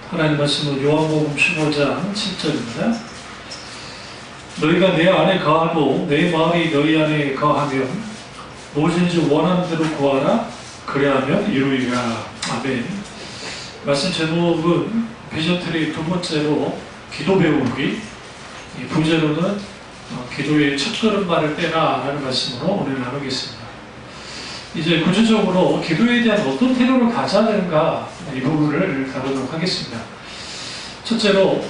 하나님 말씀은 요한복음 15장 7절입니다. 너희가 내 안에 거하고 내 말이 너희 안에 거하면 무엇인지 원하는 대로 구하라. 그래야면 이루리라. 아멘. 말씀 제목은 비전트리 두 번째로 기도 배우기, 부제로는 기도의 첫걸음발을 떼라 라는 말씀으로 오늘 나누겠습니다. 이제 구체적으로 기도에 대한 어떤 태도를 가져야 되는가, 이 부분을 다루도록 하겠습니다. 첫째로,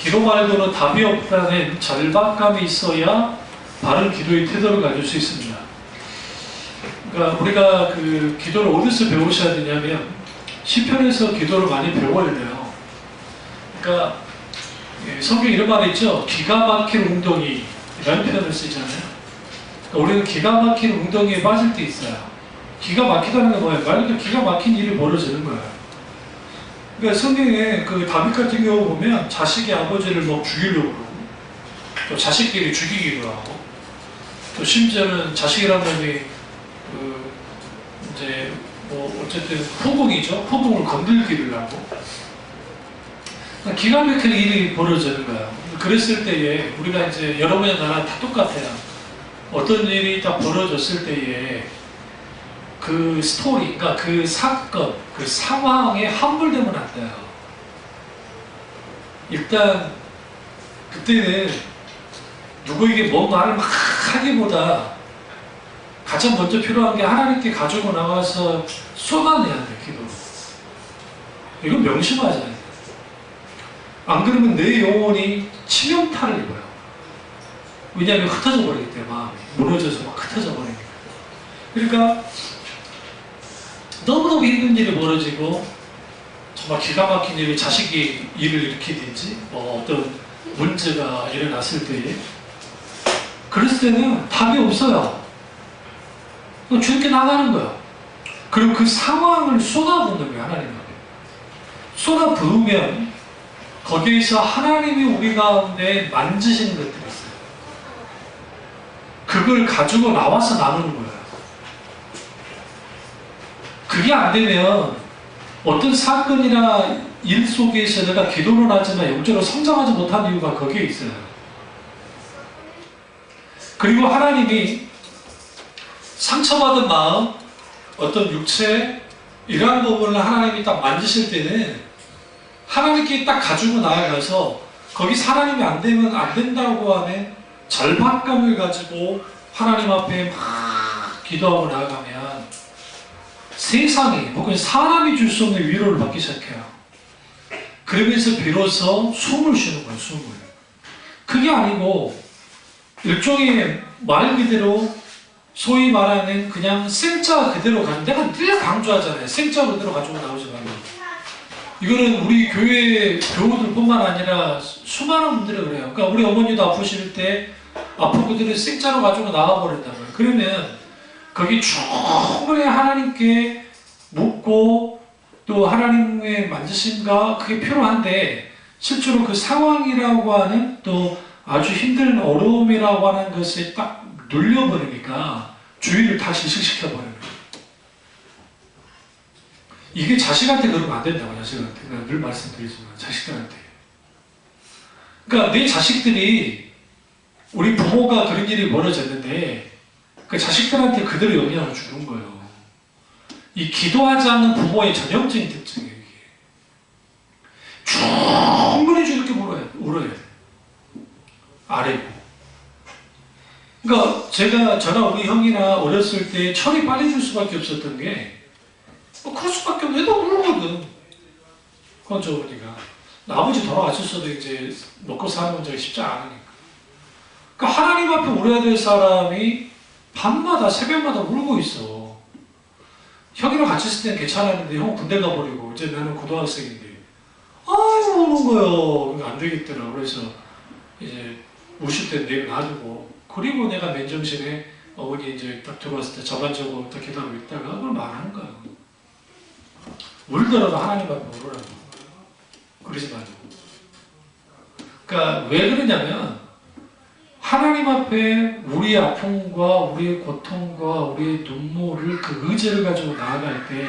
기도 말고는 답이 없다는 절박감이 있어야 바른 기도의 태도를 가질 수 있습니다. 그러니까 우리가 그 기도를 어디서 배우셔야 되냐면 시편에서 기도를 많이 배워야 돼요. 그러니까 성경에 이런 말이 있죠. 기가 막힌 웅덩이라는 표현을 쓰잖아요. 그러니까 우리는 기가 막힌 웅덩이에 빠질 때 있어요. 기가 막히다는 게 뭐예요? 말 그대로 기가 막힌 일이 벌어지는 거예요. 그러니까 성경에 그 다윗 같은 경우 보면 자식이 아버지를 뭐 죽이려고 그러고, 또 자식끼리 죽이기도 하고, 또 심지어는 자식이라는 놈이 이제 뭐 어쨌든 후궁이죠. 후궁을 건들기를 하고, 그러니까 기가 막힌 일이 벌어지는 거예요. 그랬을 때에 우리가 이제 여러분의 나라 다 똑같아요. 어떤 일이 딱 벌어졌을 때에 그 스토리, 그러니까 그 사건, 그 상황에 함몰되면 안 돼요. 일단 그때는 누구에게 뭔 말을 막 하기보다 가장 먼저 필요한 게 하나님께 가지고 나와서 쏟아내야 돼, 기도. 이건 명심하잖아요. 안 그러면 내 영혼이 치명타를 입어요. 왜냐하면 흩어져 버리기 때문에 마음이 무너져서 막 흩어져 버리니까. 그러니까 너무너무 힘든 일이 벌어지고 정말 기가 막힌 일이 자식이 일을 일으키든지 뭐 어떤 문제가 일어났을 때에 그랬을 때는 답이 없어요. 주님께 나가는 거예요. 그리고 그 상황을 쏟아붓는 거예요. 하나님 앞에 쏟아부으면 거기에서 하나님이 우리 가운데 만지시는 것들이 있어요. 그걸 가지고 나와서 나누는 거예요. 그게 안 되면 어떤 사건이나 일 속에서 내가 기도를 하지만 영적으로 성장하지 못한 이유가 거기에 있어요. 그리고 하나님이 상처받은 마음, 어떤 육체, 이러한 부분을 하나님이 딱 만지실 때는 하나님께 딱 가지고 나아가서 거기서 하나님이 안 되면 안 된다고 하는 절박감을 가지고 하나님 앞에 막 기도하고 나아가면 세상이 혹은 사람이 줄 수 없는 위로를 받기 시작해요. 그러면서 비로소 숨을 쉬는 거예요. 숨을. 그게 아니고 일종의 말 그대로 소위 말하는 그냥 생자 그대로 가는, 내가 늘 강조하잖아요. 생자 그대로 가지고 나오지 말고. 이거는 우리 교회 교우들뿐만 아니라 수많은 분들이 그래요. 그러니까 우리 어머니도 아프실 때 아픈 그대로 생자로 가지고 나와버린다고요. 그러면 거기 충분히 하나님께 묻고 또 하나님의 만지심과 그게 필요한데 실제로 그 상황이라고 하는 또 아주 힘든 어려움이라고 하는 것에 딱 눌려버리니까 주의를 다시 이식시켜버리는 거예요. 이게 자식한테 그러면 안 된다고. 자식한테 내가 늘 말씀드리지만 자식들한테, 그러니까 내 자식들이 우리 부모가 그런 일이 벌어졌는데 그 자식들한테 그대로 영향을 주는 거예요. 이 기도하지 않는 부모의 전형적인 특징이에요. 이게. 충분히 주님께 울어야 돼. 아래고. 그러니까 저나 우리 형이나 어렸을 때 철이 빨리 줄 수밖에 없었던 게 그럴 수밖에 없는데 너 울거든. 그건 저 어머니가. 아버지 돌아가셨어도 이제 먹고 사는 문제가 쉽지 않으니까. 그러니까 하나님 앞에 울어야 될 사람이 밤마다 새벽마다 울고 있어. 형이랑 같이 있을 때는 괜찮았는데 형 군대 가버리고 이제 나는 고등학생인데 아이고 우는 거예요. 안 되겠더라. 그래서 이제 우실 때 내가 놔두고, 그리고 내가 맨정신에 어머니 이제 딱 들어왔을 때 저반저고 딱 기다리고 있다가 그걸 말하는 거예요. 울더라도 하나님 앞에 울으라고. 그러지 말고. 그러니까 왜 그러냐면 하나님 앞에 우리의 아픔과 우리의 고통과 우리의 눈물을 그 의지를 가지고 나아갈 때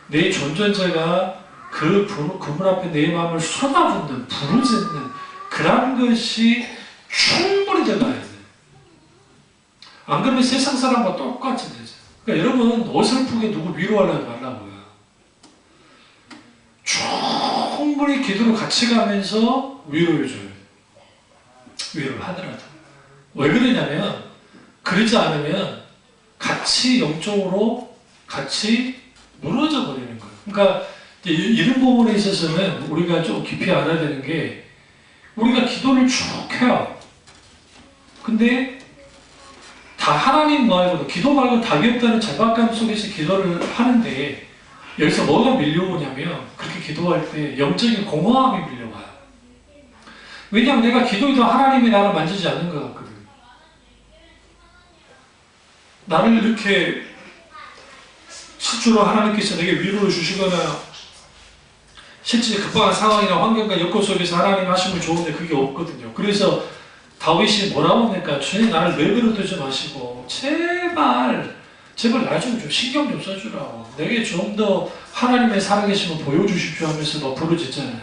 내 존재가 그분 앞에 내 마음을 쏟아붓는, 부르짖는 그런 것이 충분히 들어가야 돼. 안 그러면 세상 사람과 똑같이 되죠. 그러니까 여러분 어설프게 누구 위로하려고 말라고요. 충분히 기도를 같이 가면서 위로해줘요. 위로를 하더라도. 왜 그러냐면 그러지 않으면 같이 영적으로 같이 무너져 버리는 거예요. 그러니까 이런 부분에 있어서는 우리가 좀 깊이 알아야 되는 게 우리가 기도를 쭉 해요. 근데 다 하나님 말고도 기도 말고 답이 없다는 절박감 속에서 기도를 하는데 여기서 뭐가 밀려오냐면 그렇게 기도할 때 영적인 공허함이 밀려와요. 왜냐하면 내가 기도해도 하나님이 나를 만지지 않는 것 같거든. 나를 이렇게 실제로 하나님께서 내게 위로를 주시거나 실제 급박한 상황이나 환경과 여건 속에서 하나님 하시면 좋은데 그게 없거든요. 그래서 다윗이 뭐라고 합니까? 주님 나를 내버려두지 마시고 제발 나 좀 신경 좀 써주라고. 내게 좀 더 하나님의 살아계심을 보여주십시오 하면서 막 부르짖잖아요.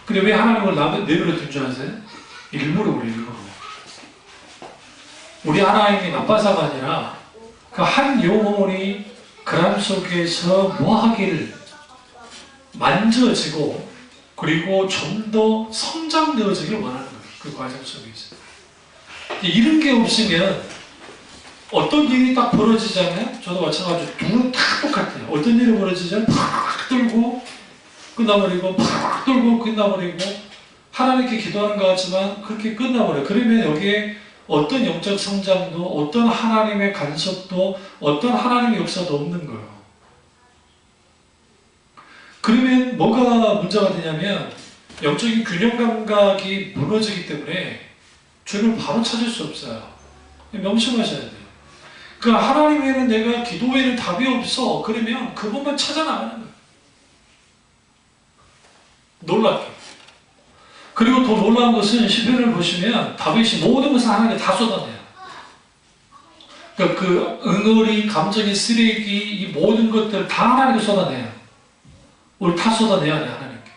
근데 왜 하나님을 내버려둔 줄 아세요? 일부러. 우리 하나님이 나빠서가 아니라 그 한 영혼이 그 람 속에서 뭐 하기를 만져지고 그리고 좀 더 성장되어지길 원하는 거예요. 그 과정 속에서. 이런 게 없으면 어떤 일이 딱 벌어지잖아요. 저도 마찬가지로 둘은 다 똑같아요. 어떤 일이 벌어지잖아요. 팍 들고 끝나버리고 팍 들고 끝나버리고 하나님께 기도하는 것 같지만 그렇게 끝나버려요. 그러면 여기에 어떤 영적 성장도 어떤 하나님의 간섭도 어떤 하나님의 역사도 없는 거예요. 그러면 뭐가 문제가 되냐면 영적인 균형 감각이 무너지기 때문에 주님을 바로 찾을 수 없어요. 명심하셔야 돼요. 그러니까 하나님 외에는 내가 기도 외에는 답이 없어. 그러면 그분만 찾아 나가는 거예요. 놀랍게. 그리고 더 놀라운 것은 시편을 보시면 다윗이 모든 것을 하나님께 다 쏟아내요. 그러니까 그 응어리, 감정의 쓰레기, 이 모든 것들을 다 하나님께 쏟아내요. 우리 다 쏟아내야 돼, 하나님께.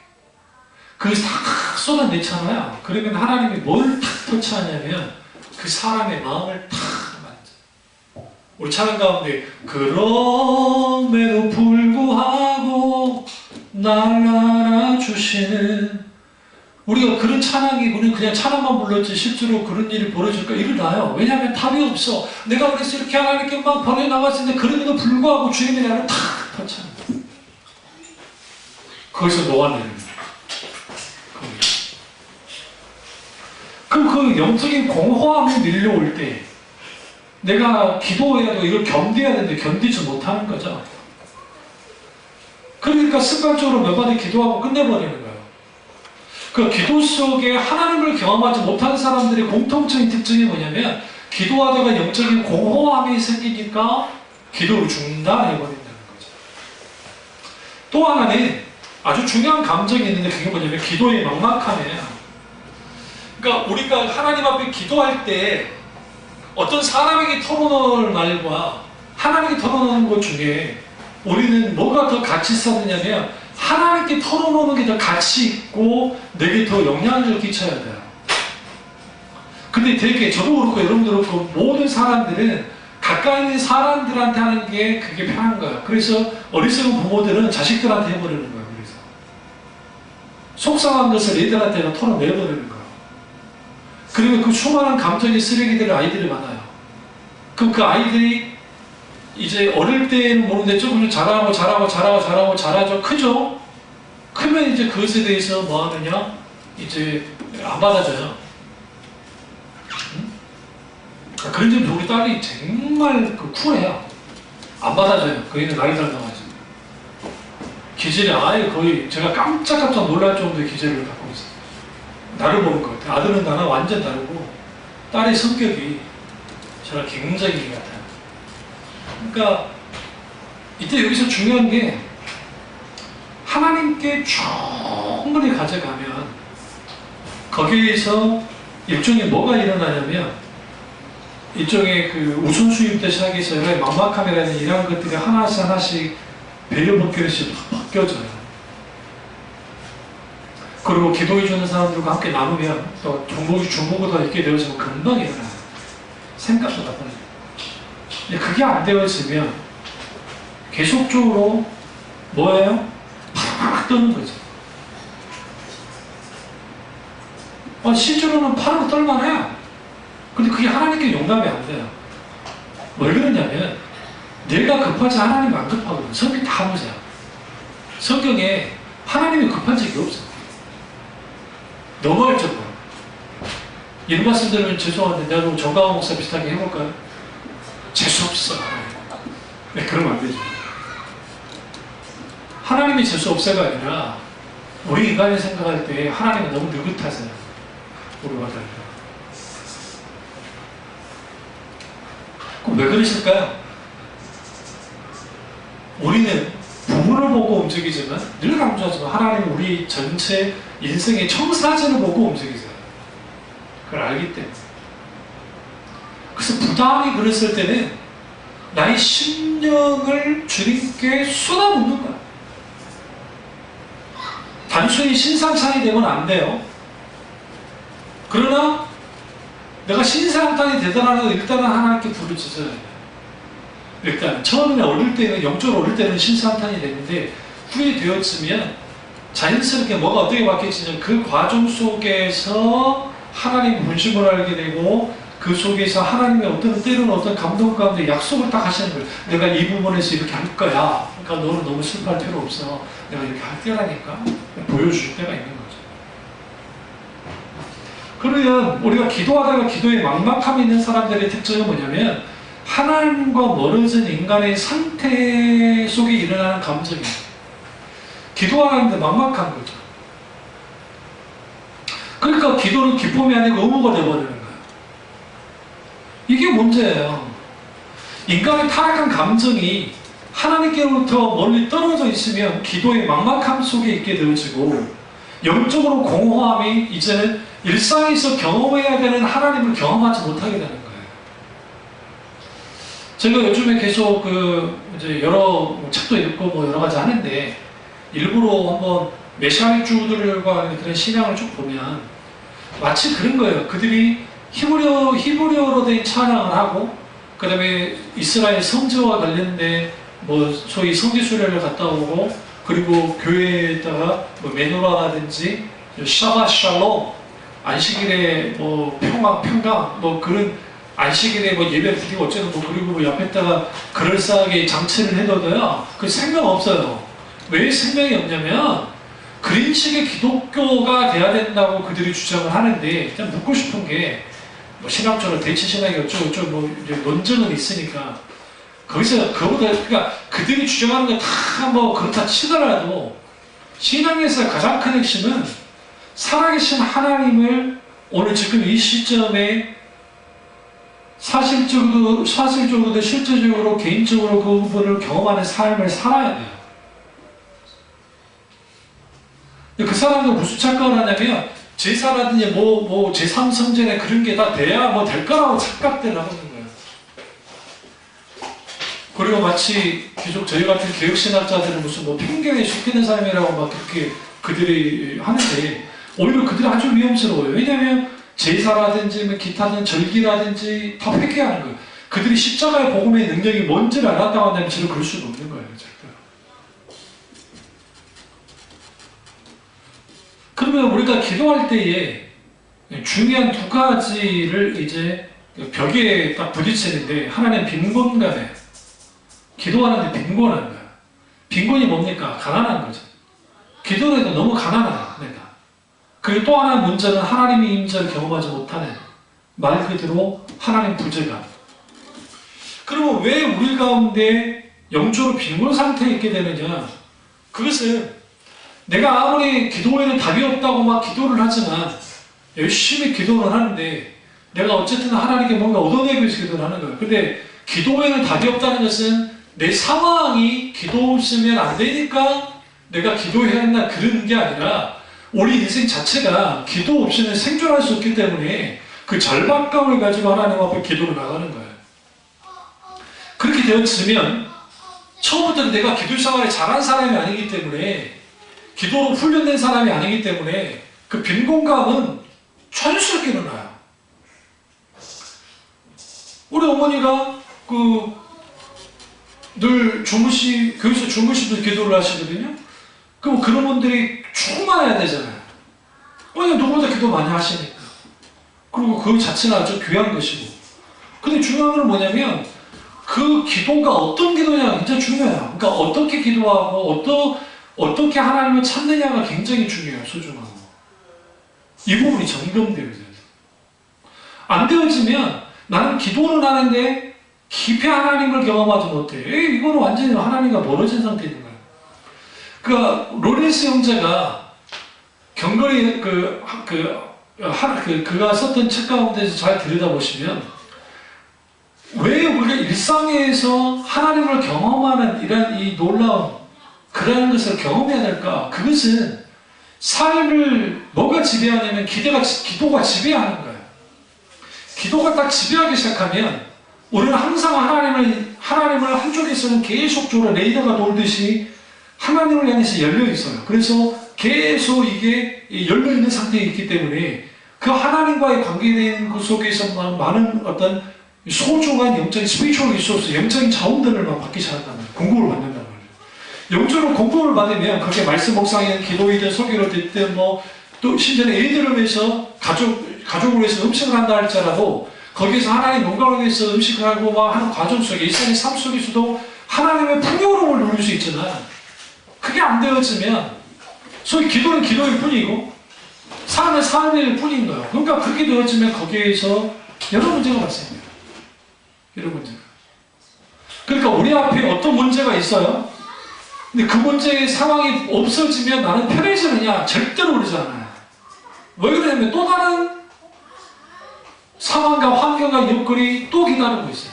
그래서 다 쏟아내잖아요. 그러면 하나님이 뭘 탁 터치하냐면 그 사람의 마음을 탁 만져. 우리 찬양 가운데 그럼에도 불구하고 날 알아주시는 우리가 그런 찬양이 우리는 그냥 찬양만 불렀지 실제로 그런 일이 벌어질까? 일어나요. 왜냐하면 답이 없어. 내가 그래서 이렇게 하나님께 막 벌어나갔을 때 그럼에도 불구하고 주님이 나를 탁 터치하는 거예요. 거기서 녹아내는 거예요. 그럼 그 영적인 공허함이 밀려올 때 내가 기도해야 되고 이걸 견뎌야 되는데 견디지 못하는 거죠. 그러니까 습관적으로 몇 마디 기도하고 끝내버리는 거예요. 그 기도 속에 하나님을 경험하지 못한 사람들의 공통적인 특징이 뭐냐면 기도하다가 영적인 공허함이 생기니까 기도를 중단해버린다는 거죠. 또 하나는 아주 중요한 감정이 있는데 그게 뭐냐면 기도의 막막함이에요. 그러니까 우리가 하나님 앞에 기도할 때 어떤 사람에게 털어놓을 말과 하나님께 털어놓는 것 중에 우리는 뭐가 더 가치 있었느냐면 하나님께 털어놓는 게 더 가치 있고 내게 더 영향을 끼쳐야 돼요. 근데 되게 저도 그렇고 여러분도 그렇고 모든 사람들은 가까이 있는 사람들한테 하는 게 그게 편한 거예요. 그래서 어리석은 부모들은 자식들한테 해버리는 거예요. 그래서 속상한 것을 애들한테 털어내버리는 거예요. 그리고 그 수많은 감정의 쓰레기들을 아이들이 많아요. 그럼 그 아이들이 이제 어릴 때는 모르는데 조금씩 자라죠. 크죠? 크면 이제 그것에 대해서 뭐 하느냐? 이제 안 받아줘요. 응? 그런 점에서 우리 딸이 정말 쿨해요. 안 받아줘요. 그 애는 나이 닮아가지고. 기질이 아예 거의 제가 깜짝깜짝 놀랄 정도의 기질을 갖고 있어요. 나를 보는 것 같아요. 아들은 나랑 완전 다르고 딸의 성격이 저랑 굉장히 같아요. 그러니까 이때 여기서 중요한 게 하나님께 충분히 가져가면 거기에서 일종의 뭐가 일어나냐면 일종의 그 우선수입부터 시작해서 막막함이라는 이런 것들이 하나씩 배려벗겨서 바뀌어져요. 그리고 기도해주는 사람들과 함께 나누면 또 중보가 있게 되어지면 금방 일어나요. 생각보다 빨리. 근데 그게 안 되어지면 계속적으로 뭐예요? 팍팍 뜨는 거죠. 실제로는 파르르 떨만해요. 근데 그게 하나님께 용납이 안 돼요. 왜 그러냐면 내가 급하지 하나님 안 급하거든요. 성경 다 보세요. 성경에 하나님이 급한 적이 없어요. 너무할 정도로. 이런 말씀 드리면 죄송한데 나도 정강호 목사 비슷하게 해볼까요? 재수없어. 네, 그러면 안 되죠. 하나님이 재수없어가 아니라 우리 인간이 생각할 때 하나님은 너무 느긋하세요. 우리가 달라. 그럼 왜 그러실까요? 우리는 부모를 보고 움직이지만 늘 강조하지만 하나님은 우리 전체 인생의 청사진을 보고 움직이세요. 그걸 알기 때문에. 그래서 부당히 그랬을 때는 나의 심령을 주님께 쏟아붓는 거야. 단순히 신상찬이 되면 안 돼요. 그러나 내가 신상탄이 되더라도 일단은 하나님께 부르짖어야 돼요. 일단 처음에 어릴 때는 영적으로 어릴 때는 신상탄이 되는데 후에 되었으면 자연스럽게 뭐가 어떻게 바뀌어지냐면 그 과정 속에서 하나님 본심을 알게 되고 그 속에서 하나님의 어떤 때로는 어떤 감동 가운데 약속을 딱 하시는 거예요. 내가 이 부분에서 이렇게 할 거야. 그러니까 너는 너무 슬퍼할 필요 없어. 내가 이렇게 할 때라니까 보여줄 때가 있는 거죠. 그러면 우리가 기도하다가 기도에 막막함이 있는 사람들의 특징은 뭐냐면 하나님과 멀어진 인간의 상태 속에 일어나는 감정이에요. 기도하는데 막막한 거죠. 그러니까 기도는 기쁨이 아니고 의무가 되어버리는 거예요. 이게 문제예요. 인간의 타락한 감정이 하나님께로부터 멀리 떨어져 있으면 기도의 막막함 속에 있게 되어지고 영적으로 공허함이 이제는 일상에서 경험해야 되는 하나님을 경험하지 못하게 되는 거예요. 제가 요즘에 계속 이제 여러 책도 읽고 뭐 여러 가지 하는데 일부러 한번 메시아nik주들과 그런 신앙을 쭉 보면 마치 그런 거예요. 그들이 히브리어로 된 찬양을 하고 그 다음에 이스라엘 성지와 관련된 뭐 소위 성지 수련을 갔다 오고 그리고 교회에다가 뭐 메노라라든지 샤바 샬롬 안식일에 뭐 평강 뭐 그런 안식일에 뭐 예배 드리고 어쩌고 뭐 그리고 뭐 옆에다가 그럴싸하게 장치를 해둬도요 그 생명 없어요. 왜 생명이 없냐면 그런 식의 기독교가 돼야 된다고 그들이 주장을 하는데 일단 묻고 싶은 게 뭐 신학적으로 대체 신학이 어쩌고 뭐 이제 논쟁은 있으니까 거기서 그보다 그러니까 그들이 주장하는 게 다 뭐 그렇다 치더라도 신앙에서 가장 큰 핵심은 살아계신 하나님을 오늘 지금 이 시점에 사실적으로도 실제적으로 개인적으로 그 부분을 경험하는 삶을 살아야 돼요. 그 사람들 무슨 착각을 하냐면 제사라든지 뭐 제3성전에 그런 게 다 돼야 뭐 될 거라고 착각들 하고 있는 거예요. 그리고 마치 귀족 저희 같은 개혁신학자들은 무슨 뭐 편견에 속히는 삶이라고 막 그렇게 그들이 하는데 오히려 그들이 아주 위험스러워요. 왜냐하면 제사라든지 뭐 기타든 절기라든지 다 회개하는 거예요. 그들이 십자가의 복음의 능력이 뭔지를 알았다고 한다면 저는 그럴 수가 없는 거예요. 그러면 우리가 기도할 때에 중요한 두 가지를 이제 벽에 딱 부딪히는데 하나는 빈곤감이에요. 기도하는데 빈곤한 거예요. 빈곤이 뭡니까? 가난한 거죠. 기도를 해도 너무 가난하다 내가. 그리고 또 하나의 문제는 하나님의 임재를 경험하지 못하는 말 그대로 하나님 부재감. 그러면 왜 우리 가운데 영적으로 빈곤 상태에 있게 되느냐? 그것은 내가 아무리 기도에는 답이 없다고 막 기도를 하지만 열심히 기도를 하는데 내가 어쨌든 하나님께 뭔가 얻어내기 위해서 기도를 하는 거예요. 근데 기도에는 답이 없다는 것은 내 상황이 기도 없으면 안 되니까 내가 기도해야 한다 그런 게 아니라 우리 인생 자체가 기도 없이는 생존할 수 없기 때문에 그 절박감을 가지고 하나님 앞에 기도를 나가는 거예요. 그렇게 되었으면 처음부터 내가 기도 생활에 잘한 사람이 아니기 때문에 기도로 훈련된 사람이 아니기 때문에 그 빈 공간은 자연스럽게 일어나요. 우리 어머니가 늘 교회에서 주무시면서 기도를 하시거든요. 그럼 그런 분들이 충만해야 되잖아요. 왜냐면 누구보다 기도 많이 하시니까. 그리고 그 자체는 아주 귀한 것이고. 근데 중요한 건 뭐냐면 그 기도가 어떤 기도냐가 굉장히 중요해요. 그러니까 어떻게 기도하고 어떻게 하나님을 찾느냐가 굉장히 중요해요. 소중하고. 이 부분이 점검되어야 돼요. 안 되어지면 나는 기도는 하는데 깊이 하나님을 경험하지 못해. 이거는 완전히 하나님과 멀어진 상태인 거예요. 그러니까 로렌스 형제가 경건이 그가 썼던 책 가운데서 잘 들여다보시면 왜 우리가 일상에서 하나님을 경험하는 이런 이 놀라운 그런 것을 경험해야 될까? 그것은 삶을 뭐가 지배하냐면 기도가 지배하는 거예요. 기도가 딱 지배하기 시작하면 우리는 항상 하나님을 한쪽에서는 계속적으로 레이더가 돌듯이 하나님을 향해서 열려 있어요. 그래서 계속 이게 열려 있는 상태에 있기 때문에 그 하나님과의 관계된 그 속에서 많은 어떤 소중한 영적인 스피리추얼 리소스, 영적인 자원들을 막 받기 시작한단 말이에요. 공급을 받는단 말이에요. 영적으로 공급을 받으면 그게 말씀 묵상이든 기도이든 설교를 듣든 또 심지어는 애들을 위해서 가족을 위해서 음식을 한다 할지라도 거기에서 하나님 영광을 위해서 음식을 하고 막 하는 과정 속에 일상의 삶 속에서도 하나님의 풍요로움을 누릴 수 있지만 그게 안 되어지면 소위 기도는 기도일 뿐이고 삶은 삶일 뿐인 거예요. 그러니까 그게 되어지면 거기에서 여러 문제가 발생해요. 여러 문제가. 그러니까 우리 앞에 어떤 문제가 있어요. 근데 그 문제의 상황이 없어지면 나는 편해지느냐? 절대로 그러지 않아요. 왜 그러냐면 또 다른 상황과 환경과 여건이 또 기다리고 있어요.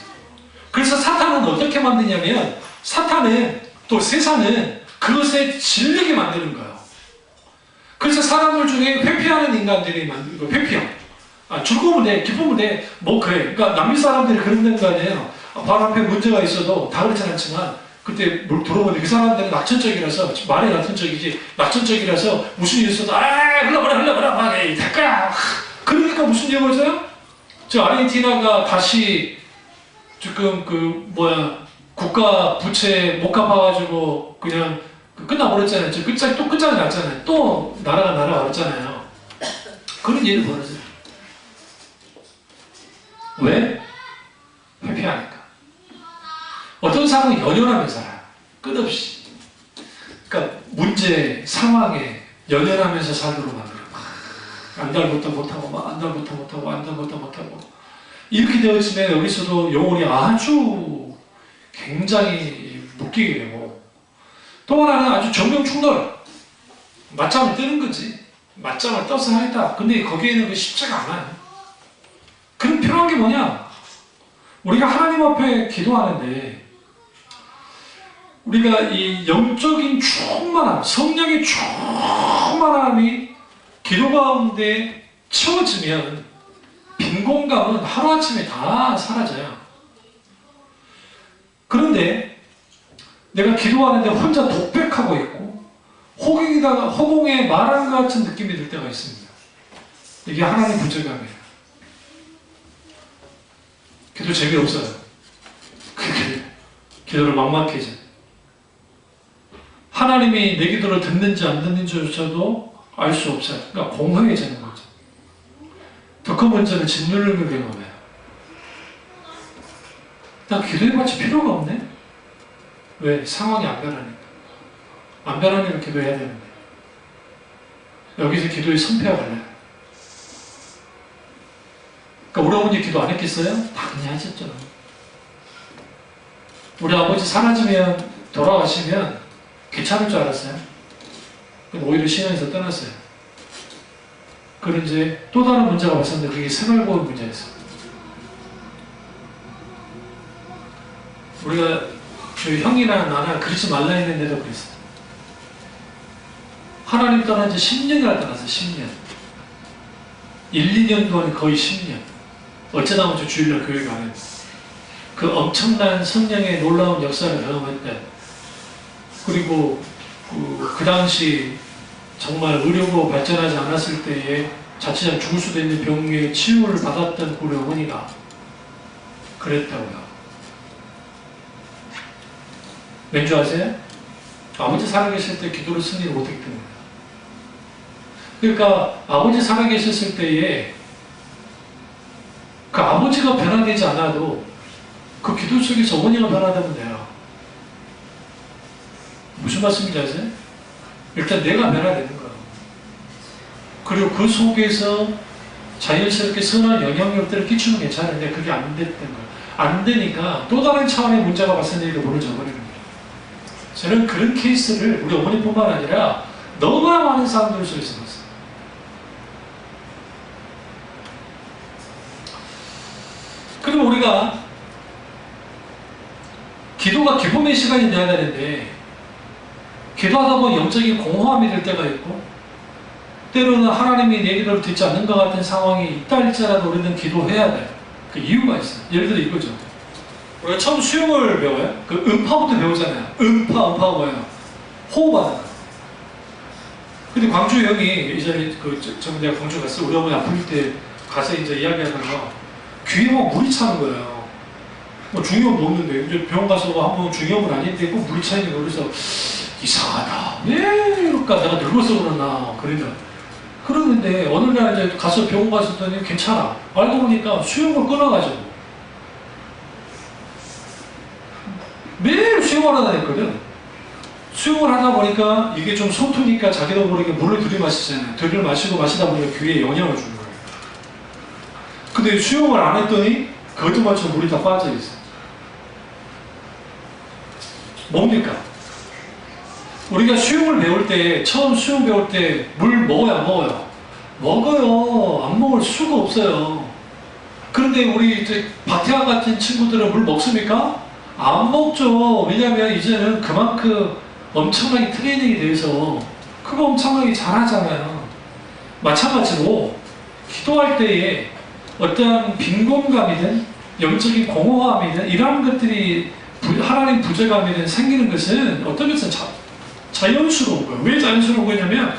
그래서 사탄은 어떻게 만드냐면 사탄은 또 세상은 그것에 질리게 만드는 거예요. 그래서 사람들 중에 회피하는 인간들이 만들고 회피형. 즐거우면 돼, 기쁘면 돼, 그래. 그러니까 남미 사람들이 그런 거 아니에요. 바로 앞에 문제가 있어도 다 그렇진 않지만 그때 들어보는데 그 사람들은 낙천적이라서 말이 낙천적이지 낙천적이라서 무슨 일 있어도 흘러버려 막 될 거야. 그러니까 무슨 일 보세요? 저 아르헨티나가 다시 지금 국가 부채 못 갚아가지고 그냥 끝나버렸잖아요. 또 끝장이 났잖아요. 또 나라가 날아왔잖아요. 그런 일이 벌어져요. 왜? 회피하니까. 어떤 사람은 연연하며 살아요. 끝없이. 그러니까 문제, 상황에 연연하면서 살도록 만들어요. 안달부터 못하고 이렇게 되어지면 여기서도 영혼이 아주 굉장히 묶이게 되고 또 하나는 아주 정명충돌. 맞짱을 뜨는 거지. 맞짱을 떠서 하겠다. 근데 거기에는 쉽지가 않아요. 그럼 필요한 게 뭐냐? 우리가 하나님 앞에 기도하는데 우리가 이 영적인 충만함, 성령의 충만함이 기도 가운데 채워지면 빈 공간은 하루아침에 다 사라져요. 그런데 내가 기도하는데 혼자 독백하고 있고 허공에 말하는 것 같은 느낌이 들 때가 있습니다. 이게 하나님의 부족함이에요. 기도 재미없어요. 기도를 막막해 해져. 하나님이 내 기도를 듣는지 안 듣는지조차도 알 수 없어요. 그러니까 공허해지는 거죠. 더 큰 문제는 짓누르는 경험이에요. 나 기도해봤자 필요가 없네? 왜? 상황이 안 변하니까. 안 변하니까 기도해야 되는데. 여기서 기도의 선패가 갈려요. 그러니까 우리 어머니 기도 안 했겠어요? 당연히 하셨죠. 우리 아버지 사라지면, 돌아가시면 괜찮을 줄 알았어요. 오히려 신앙에서 떠났어요. 그런 이제 또 다른 문제가 왔었는데 그게 생활보험 문제였어요. 우리가 저희 형이나 나나 그러지 말라 했는데도 그랬어요. 하나님 떠난 지 10년이나 떠났어요. 10년. 1, 2년 동안 거의 10년. 어쩌다 보면 주일날 교회 가는 그 엄청난 성령의 놀라운 역사를 경험했대. 그리고 그 당시 정말 의료가 발전하지 않았을 때에 자칫하면 죽을 수도 있는 병의 치유를 받았던 우리 어머니가 그랬다고요. 왠지 아세요? 아버지 살아계실 때 기도를 승리를 못했기 때문이에요. 그러니까 아버지 살아계셨을 때에 그 아버지가 변화되지 않아도 그 기도 속에서 어머니가 변화되면 돼요. 무슨 말씀인지 아세요? 일단 내가 변화되는 거예요. 그리고 그 속에서 자연스럽게 선한 영향력들을 끼치면 괜찮은데 그게 안 됐던 거예요. 안 되니까 또 다른 차원의 문제가 발생되는 게 무너져 버리는 거예요. 저는 그런 케이스를 우리 어머니뿐만 아니라 너무나 많은 사람들 속에서 봤어요. 그리고 우리가 기도가 기쁨의 시간이 돼야 되는데 기도하다 보면 영적인 공허함이 될 때가 있고 때로는 하나님이 내 기도를 듣지 않는 것 같은 상황이 있다 할지라도 우리는 기도해야 돼요. 그 이유가 있어요. 예를 들어 이거죠. 우리가 처음 수영을 배워요. 그 음파부터 배우잖아요. 음파가 뭐예요? 호흡하는 거. 근데 광주 형이 이전에 내가 광주 갔을 때 우리 어머니 아플 때 가서 이제 이야기하면서 귀에 막 물이 차는 거예요. 뭐 중이염도 없는데 이제 병원 가서 한번 중이염은 아닌데 꼭 물이 차이는 거. 그래서 이상하다. 왜 이럴까? 내가 늙어서 그러나 그러는데 어느 날 이제 가서 병원 갔었더니 괜찮아. 알고 보니까 수영을 끊어가지고 매일 수영을 하다 했거든. 수영을 하다 보니까 이게 좀 소투니까 자기도 모르게 물을 들이마시잖아요. 들이마시고 마시다 보니까 귀에 영향을 주는 거예요. 근데 수영을 안 했더니 그것도 마치고 물이 다 빠져있어요. 뭡니까? 우리가 수영을 배울 때, 처음 수영 배울 때 물 먹어요, 안 먹어요? 먹어요. 안 먹을 수가 없어요. 그런데 우리 박태환 같은 친구들은 물 먹습니까? 안 먹죠. 왜냐하면 이제는 그만큼 엄청나게 트레이닝이 돼서 그거 엄청나게 잘하잖아요. 마찬가지로 기도할 때에 어떠한 빈곤감이든 영적인 공허함이든 이러한 것들이 하나님 부재감이든 생기는 것은 어떤 것은 자연스러운 거예요. 왜 자연스러운 거냐면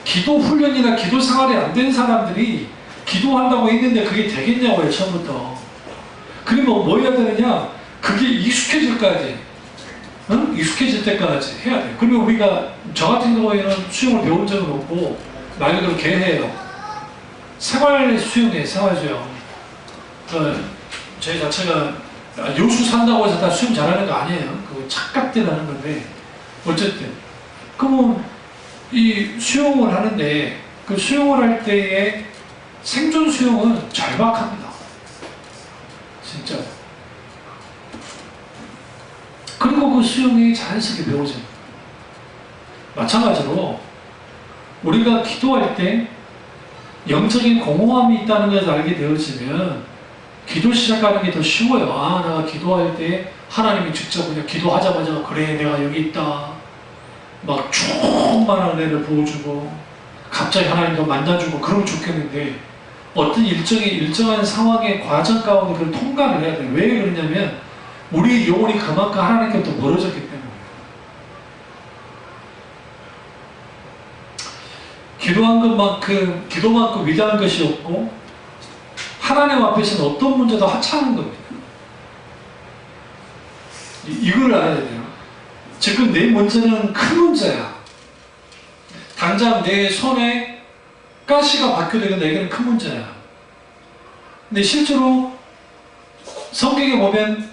기도 훈련이나 기도 생활이 안 된 사람들이 기도한다고 했는데 그게 되겠냐고요. 처음부터. 그리고 뭐 해야 되느냐? 그게 익숙해질까지, 응? 익숙해질 때까지 해야 돼요. 그리고 우리가 저 같은 경우에는 수영을 배운 적은 없고 말 그대로 개해요. 생활 수영이에요. 생활 수영. 제 자체가 요수 산다고 해서 다 수영 잘하는 거 아니에요. 그거 착각 때문에 하는 건데 어쨌든 그러면 이 수영을 하는데 그 수영을 할 때의 생존 수영은 절박합니다. 진짜. 그리고 그 수영이 자연스럽게 배워집니다. 마찬가지로 우리가 기도할 때 영적인 공허함이 있다는 것을 알게 되어지면 기도 시작하는 게 더 쉬워요. 아, 내가 기도할 때 하나님이 직접 그냥 기도하자마자 그래 내가 여기 있다 막 충만한 은혜를 부어주고 갑자기 하나님도 만나주고 그러면 좋겠는데 어떤 일정한 상황의 과정 가운데 그걸 통과를 해야 돼요. 왜 그러냐면 우리 영혼이 그만큼 하나님께부터 멀어졌기 때문에. 기도만큼 위대한 것이 없고 하나님 앞에서는 어떤 문제도 하찮은 겁니다. 이걸 알아야 돼요. 지금 내 문제는 큰 문제야. 당장 내 손에 가시가 박혀되는 내게는 큰 문제야. 근데 실제로 성경에 보면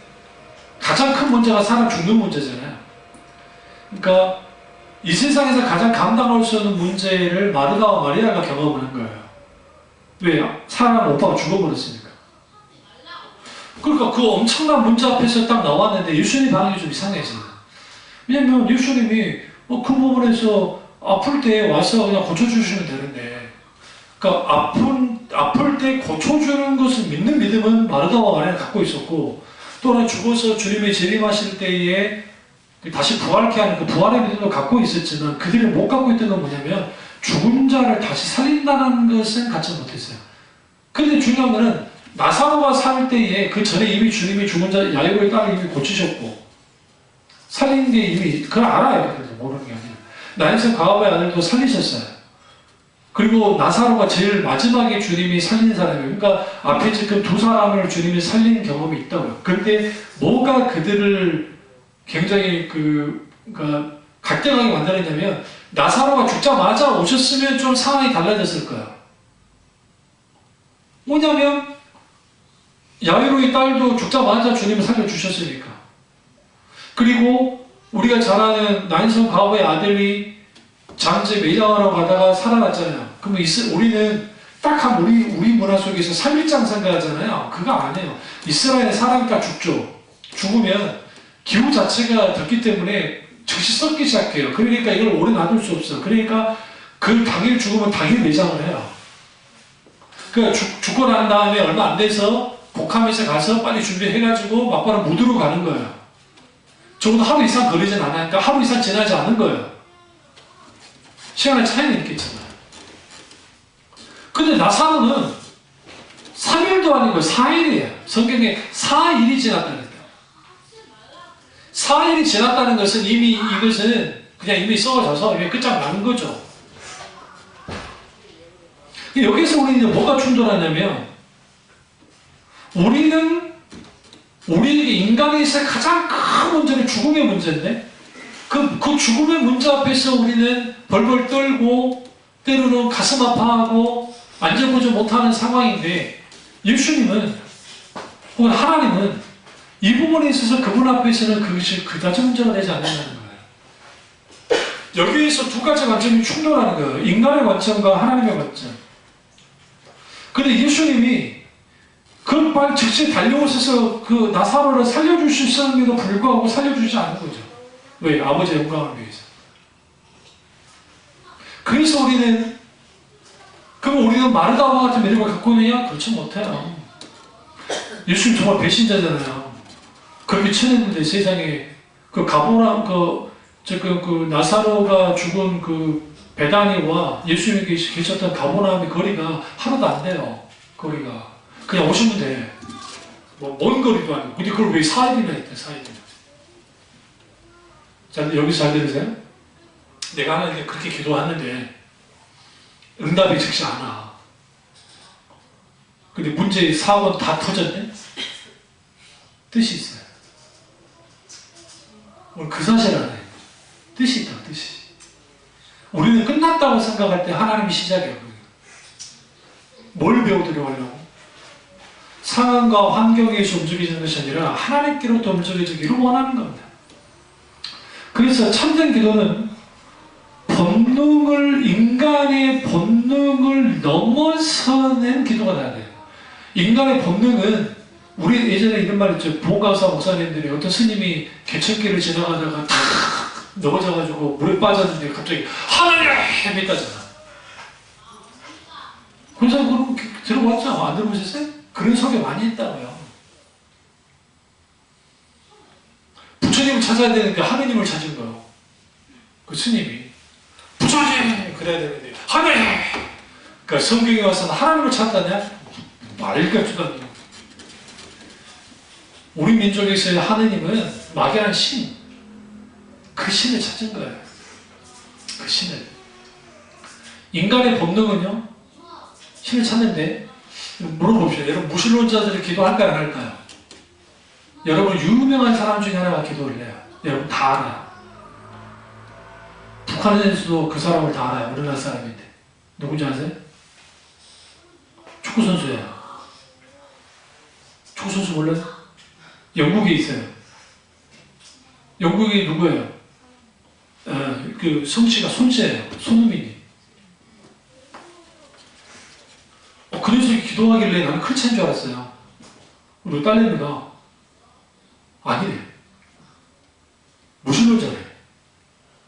가장 큰 문제가 사람 죽는 문제잖아요. 그러니까 이 세상에서 가장 감당할 수 없는 문제를 마르다와 마리아가 경험하는 거예요. 왜요? 사람 오빠가 죽어버렸으니까. 그러니까 그 엄청난 문제 앞에서 딱 나왔는데 예수님 반응이 좀 이상해져요. 왜냐면 예수님이 그 부분에서 아플 때 와서 그냥 고쳐주시면 되는데, 그러니까 아플 때 고쳐주는 것을 믿는 믿음은 마르다와 마리아가 갖고 있었고, 또는 죽어서 주님이 재림하실 때에 다시 부활케 하는 그 부활의 믿음도 갖고 있었지만 그들이 못 갖고 있던 건 뭐냐면 죽은 자를 다시 살린다는 것은 갖지 못했어요. 그런데 중요한 것은 나사로가 살 때에 그 전에 이미 주님이 죽은 자 야이로의 딸을 이미 고치셨고 살린 게 이미 그걸 알아요. 그래서 모르는 게 아니라. 나인성 가업의 아들도 살리셨어요. 그리고 나사로가 제일 마지막에 주님이 살린 사람이에요. 그러니까 앞에 지금 두 사람을 주님이 살린 경험이 있다고요. 그런데 뭐가 그들을 굉장히 그러니까 갈등하게 만들었냐면 나사로가 죽자마자 오셨으면 좀 상황이 달라졌을 거예요. 뭐냐면 야이로의 딸도 죽자마자 주님을 살려주셨으니까. 그리고 우리가 잘 아는 나인성 가업의 아들이 장제 매장하러 가다가 살아났잖아요. 그러면 우리는 딱 한 우리 문화 속에서 3일장 생각하잖아요. 그거 아니에요. 이스라엘 사람이니까 죽죠. 죽으면 기후 자체가 덥기 때문에 즉시 썩기 시작해요. 그러니까 이걸 오래 놔둘 수 없어요. 그러니까 그 당일 죽으면 당일 매장을 해요. 그러니까 죽고 난 다음에 얼마 안 돼서 복함에서 가서 빨리 준비해가지고 막바로 무드로 가는 거예요. 적어도 하루 이상 걸리진 않으니까 하루 이상 지나지 않은 거예요. 시간의 차이는 있겠지만. 근데 나사로는 3일도 아니고 4일이에요. 성경에 4일이 지났다는 거예요. 4일이 지났다는 것은 이것은 그냥 이미 썩어져서 이미 끝장나는 거죠. 여기서 우리는 이제 뭐가 충돌하냐면 우리에게 인간에 있어서 가장 큰 문제는 죽음의 문제인데 그 죽음의 문제 앞에서 우리는 벌벌 떨고 때로는 가슴 아파하고 안절부절 못하는 상황인데 예수님은 혹은 하나님은 이 부분에 있어서 그분 앞에서는 그것이 그다지 문제가 되지 않는다는 거예요. 여기에서 두 가지 관점이 충돌하는 거예요. 인간의 관점과 하나님의 관점. 근데 예수님이 그 발 즉시 달려오셔서 그 나사로를 살려줄 수 있었는데도 불구하고 살려주지 않은 거죠. 왜? 아버지의 영광을 위해서. 그래서 그럼 우리는 마르다와 같은 매력을 갖고 있느냐? 그렇지 못해요. 예수님 정말 배신자잖아요. 그렇게 쳐냈는데 세상에 그 가보람 그 나사로가 죽은 그 베다니와 예수님이 계셨던 가보람의 거리가 하나도 안 돼요. 거리가 그냥 오시면 돼. 뭐 먼 거리도 아니고. 근데 그걸 왜 4일이나 했대? 4일이나. 자, 여기서 잘 들으세요? 내가 하나님께 그렇게 기도하는데 응답이 즉시 안 와. 근데 문제의 사고는 다 터졌네? 뜻이 있어요. 오늘 그 사실 안에 뜻이 있다, 뜻이. 우리는 끝났다고 생각할 때 하나님이 시작이에요. 뭘 배워드려가려고? 상황과 환경에서 움직이는 것이 아니라 하나님께로부터 움직여지기를 원하는 겁니다. 그래서 참된 기도는 인간의 본능을 넘어서는 기도가 돼야 돼요. 인간의 본능은 우리 예전에 이런 말 있죠. 보가사 목사님들이 어떤 스님이 개척길을 지나가다가 탁 넘어져가지고 물에 빠졌는데 갑자기 하나님! 했다잖아. 그래서 그럼 들어봤죠? 안 들어보셨어요? 그런 소개 많이 했다고요. 부처님을 찾아야 되는데 하느님을 찾은 거예요. 그 스님이. 부처님! 그래야 되는데 하느님! 그러니까 성경에 와서는 하나님을 찾다냐? 말이 같지도 않네요. 우리 민족에서의 하느님은 막연한 신. 그 신을 찾은 거예요. 그 신을. 인간의 본능은요, 신을 찾는데, 물어봅시다. 여러분, 무신론자들이 기도할까요, 안 할까요? 여러분, 유명한 사람 중에 하나가 기도를 해요. 여러분, 다 알아요. 북한에서도 그 사람을 다 알아요. 우리나라 사람인데. 누군지 아세요? 축구선수예요. 축구선수 몰라요? 영국에 있어요. 영국이 누구예요? 그 성씨가 손씨예요. 손흥민이. 그래서 기도하길래 나는 크리스찬인 줄 알았어요. 우리 딸내미가 아니래. 무신론자래.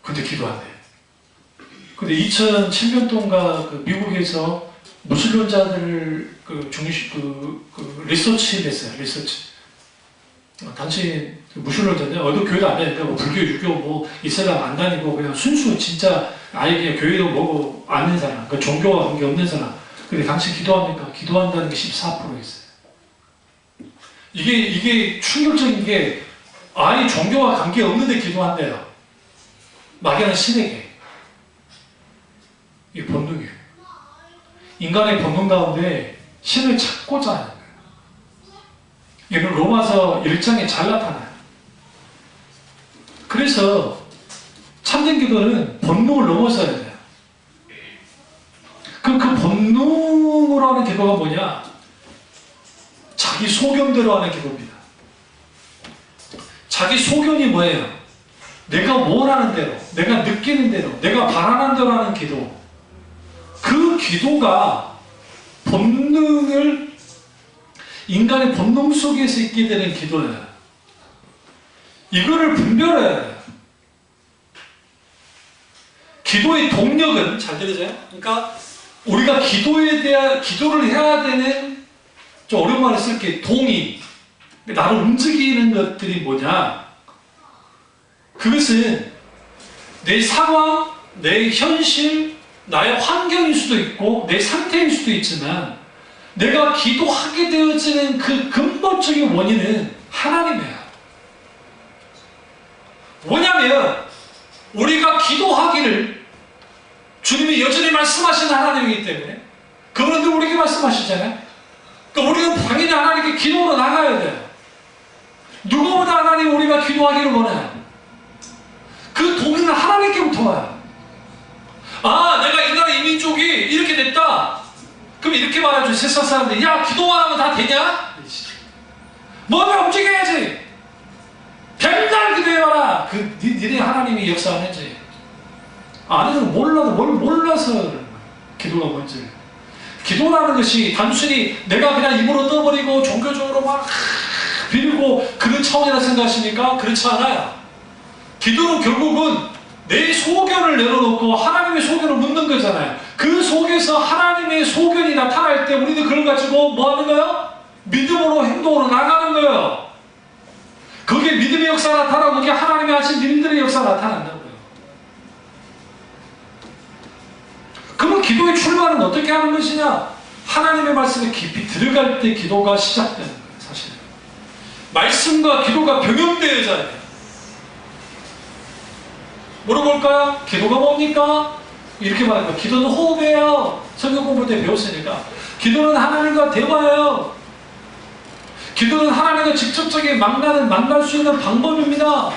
근데 기도한대. 근데 2007년도인가 그 미국에서 무신론자들 리서치 했어요. 리서치. 당신 무신론자인데 어디 교회도 안 다니까 뭐 불교, 유교, 뭐 이슬람 안 다니고 그냥 순수 진짜 아예 그냥 교회도 뭐고 아는 사람, 그 종교와 관계 없는 사람. 근데 당신 기도합니까? 기도한다는 게 14% 있어요. 이게 충격적인 게 아예 종교와 관계 없는데 기도한대요. 막연한 신에게. 이 본능이에요. 인간의 본능 가운데 신을 찾고자 하는 거예요. 이건 로마서 1장에 잘 나타나요. 그래서 참된 기도는 본능을 넘어서야 돼요. 그 본능으로 하는 기도가 뭐냐? 자기 소견대로 하는 기도입니다. 자기 소견이 뭐예요? 내가 원하는 대로, 내가 느끼는 대로, 내가 바라는 대로 하는 기도. 그 기도가 본능을, 인간의 본능 속에서 있게 되는 기도예요. 이거를 분별해야 돼요. 기도의 동력은, 잘 들으세요? 그러니까 우리가 기도를 해야 되는, 좀 어려운 말을 쓸게, 동의, 나를 움직이는 것들이 뭐냐? 그것은 내 상황, 내 현실, 나의 환경일 수도 있고 내 상태일 수도 있지만 내가 기도하게 되어지는 그 근본적인 원인은 하나님이야. 뭐냐면 우리가 기도하기를 주님이 여전히 말씀하시는 하나님이기 때문에, 그분은 늘 우리에게 말씀하시잖아요. 그러니까 우리는 당연히 하나님께 기도로 나가야 돼요. 누구보다 하나님 우리가 기도하기를 원해요. 그 동의는 하나님께부터 와요. 아, 내가 이 나라 이민족이 이렇게 됐다. 그럼 이렇게 말해줘. 세상 사람들이, 야, 기도만 하면 다 되냐? 뭔가 움직여야지. 백날 기도해봐라. 니네 하나님이 역사하는지. 아니면 몰라도 뭘 몰라서 기도가 뭔지. 기도라는 것이 단순히 내가 그냥 입으로 떠버리고 종교적으로 막 빌고 그런 차원이라 생각하십니까? 그렇지 않아요. 기도는 결국은 내 소견을 내려놓고 하나님의 소견을 묻는 거잖아요. 그 속에서 하나님의 소견이 나타날 때 우리도 그걸 가지고 뭐 하는 거예요? 믿음으로, 행동으로 나가는 거예요. 거기에 믿음의 역사가 나타나고 거기에 하나님이 하신 일들의 역사가 나타난다고요. 그러면 기도의 출발은 어떻게 하는 것이냐? 하나님의 말씀에 깊이 들어갈 때 기도가 시작되는 거예요. 사실은 말씀과 기도가 병용되어져야 돼요. 물어볼까요? 기도가 뭡니까? 이렇게 말합니다. 기도는 호흡이에요. 성경 공부 때 배웠으니까. 기도는 하나님과 대화예요. 기도는 하나님과 직접적인 만날 수 있는 방법입니다.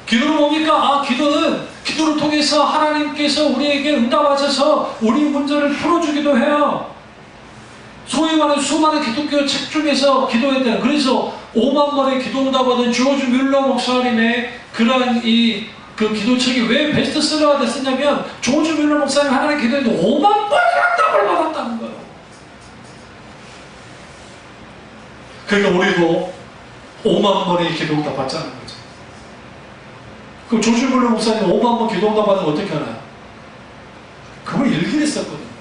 기도는 뭡니까? 아, 기도는 기도를 통해서 하나님께서 우리에게 응답하셔서 우리 문제를 풀어주기도 해요. 소위 말하는 수많은 기독교 책 중에서 기도했대요. 그래서 5만 번의 기도 응답받은 조지 뮬러 목사님의 그러한 그 기도책이 왜 베스트셀러가 됐었냐면, 조지 뮬러 목사님 하나님 기도했는데 5만 번의 응답을 받았다는 거예요. 그러니까 우리도 5만 번의 기도 응답 받자는 거죠. 그럼 조지 뮬러 목사님 5만 번 기도 응답 받으면 어떻게 하나요? 그걸 일기를 썼거든요.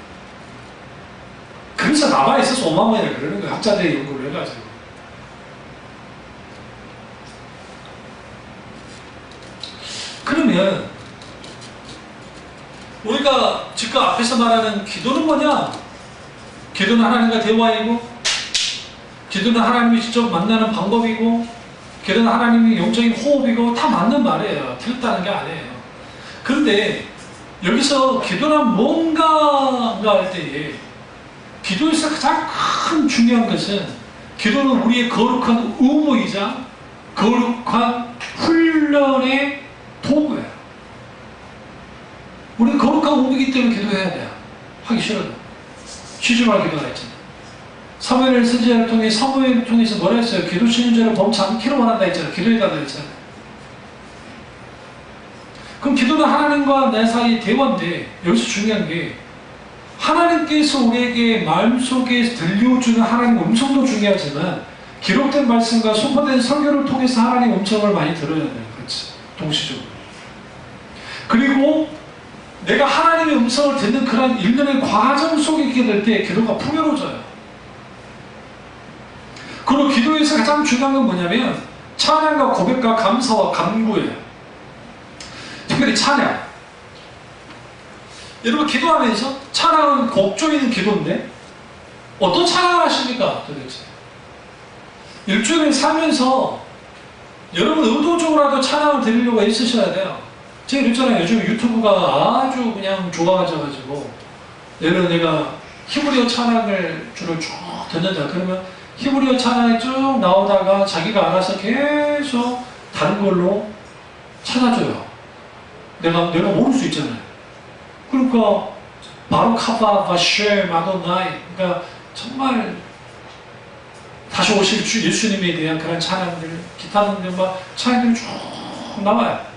그래서 남아있어서 5만 번이라 그러는 거예요. 학자들이 연구를 해가지고. 그러면 우리가 지금 앞에서 말하는 기도는 뭐냐? 기도는 하나님과 대화이고, 기도는 하나님이 직접 만나는 방법이고, 기도는 하나님의 영적인 호흡이고, 다 맞는 말이에요. 틀렸다는 게 아니에요. 그런데 여기서 기도란 뭔가 할 때에 기도에서 가장 큰 중요한 것은, 기도는 우리의 거룩한 의무이자 거룩한 훈련의 도구예요. 우리는 거룩한 의무이기 때문에 기도해야 돼요. 하기 싫어도. 쉬지 말고 기도하라 했잖아요. 사무엘을 선지자를 통해, 사무엘을 통해서 뭐라 했어요? 기도 치는 자를 범치 않기로 원한다 했잖아요. 기도해달라 했잖아요. 그럼 기도는 하나님과 내 사이의 대화인데, 여기서 중요한 게 하나님께서 우리에게 마음속에 들려주는 하나님의 음성도 중요하지만, 기록된 말씀과 선포된 설교를 통해서 하나님의 음성을 많이 들어야 돼요. 그렇지. 동시적으로. 그리고 내가 하나님의 음성을 듣는 그런 일련의 과정 속에 있게 될 때 기도가 풍요로워져요. 그리고 기도에서 가장 중요한 건 뭐냐면 찬양과 고백과 감사와 간구예요. 특별히 찬양. 여러분, 기도하면서 찬양은 곡 조이는 기도인데 어떤 찬양을 하십니까 도대체? 일주일을 살면서 여러분 의도적으로라도 찬양을 드리려고 애쓰셔야 돼요. 제가 그랬잖아요. 요즘 유튜브가 아주 그냥 좋아져가지고, 예를 들어 내가 히브리어 찬양을 주로 쭉 듣는다. 그러면 히브리어 찬양이 쭉 나오다가 자기가 알아서 계속 다른 걸로 찾아줘요. 내가 모를 수 있잖아요. 그러니까 바로 카바 바쉐 마도나이, 그러니까 정말 다시 오실 주 예수님에 대한 그런 찬양들, 기타 등등과 찬양들이 쭉 나와요.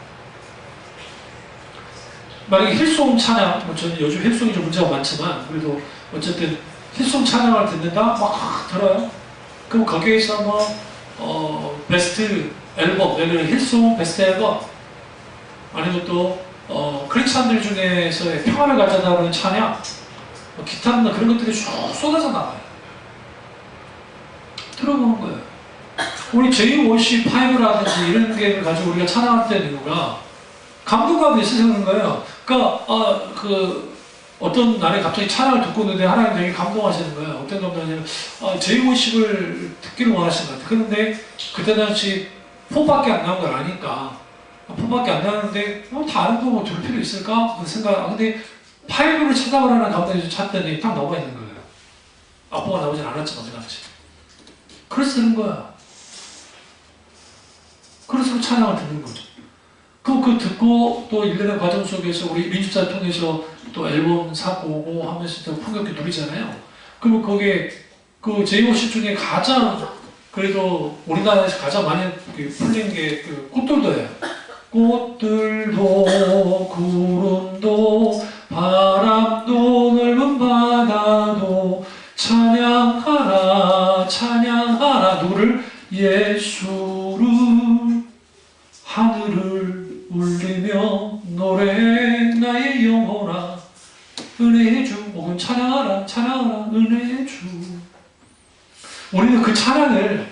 만약에 힐송 찬양, 뭐 저는 요즘 힐송이 좀 문제가 많지만 그래도 어쨌든 힐송 찬양을 듣는다? 막 들어요. 그럼 거기에서 베스트 앨범, 예를 들어 힐송 베스트 앨범, 아니면 또 크리스찬들 중에서의 평화를 가져다주는 찬양, 기타나 그런 것들이 쭉 쏟아져 나와요. 들어보는 거예요. 우리 J-50라든지 이런 게 가지고 우리가 찬양할 때는 이유가 감동감이 있어서 그런 거예요. 그러니까 어떤 날에 갑자기 찬양을 듣고 있는데 하나님 되게 감동하시는 거예요. 어떤 감동하냐면 J-50을 듣기를 원하시는 것 같아요. 그런데 그때 당시 4밖에 안 나온 걸 아니까 4밖에 안 나왔는데 다른 거 뭐 들을 필요 있을까? 그 생각. 근데 5를 찾아보라는 가운데 찾더니 딱 나와 있는 거예요. 아빠가 나오진 않았지만 그 당시. 그래서 듣는 거야. 그래서 찬양을 듣는 거죠. 그 듣고 또 일련의 과정 속에서 우리 민주사 통해서 또 앨범 사고 오고 하면서 또 풍경도 누리잖아요. 그러면 거기에 그 J-50 중에 가장 그래도 우리나라에서 가장 많이 풀린 게 그 꽃들도예요. 꽃들도 구름도 바람도 넓은 바다도 찬양하라 찬양하라. 누구를? 예수를. 하늘을 울리며 노래 나의 영혼아 은혜의 주. 혹은 찬양하라 찬양하라 은혜의 주. 우리는 그 찬양을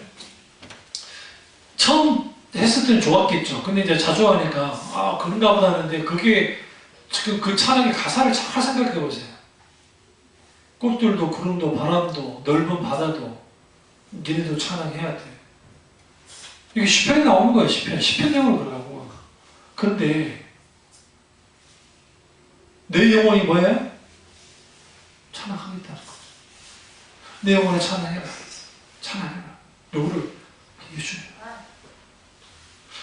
처음 했을 때는 좋았겠죠. 근데 이제 자주 하니까 그런가 보다 하는데, 그게 지금 그 찬양의 가사를 잘 생각해 보세요. 꽃들도 구름도 바람도 넓은 바다도 니네도 찬양해야 돼. 이게 시편에 나오는 거예요. 시편용으로 들어가고. 그런데 내 영혼이 뭐예요? 찬양하겠다는 거죠. 내 영혼에 찬양해라. 찬양해라. 누구를? 예수님.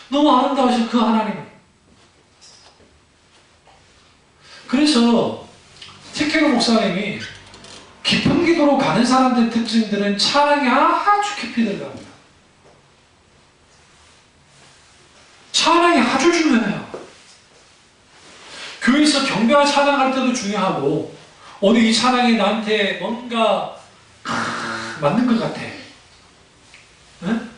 너무 아름다우신 그 하나님. 그래서 티케로 목사님이 깊은 기도로 가는 사람들의 특징들은 찬양이 아주 깊이 들어갑니다. 찬양이 아주 중요해요. 교회에서 경배와 찬양할 때도 중요하고, 오늘 이 찬양이 나한테 뭔가 맞는 것 같아. 응?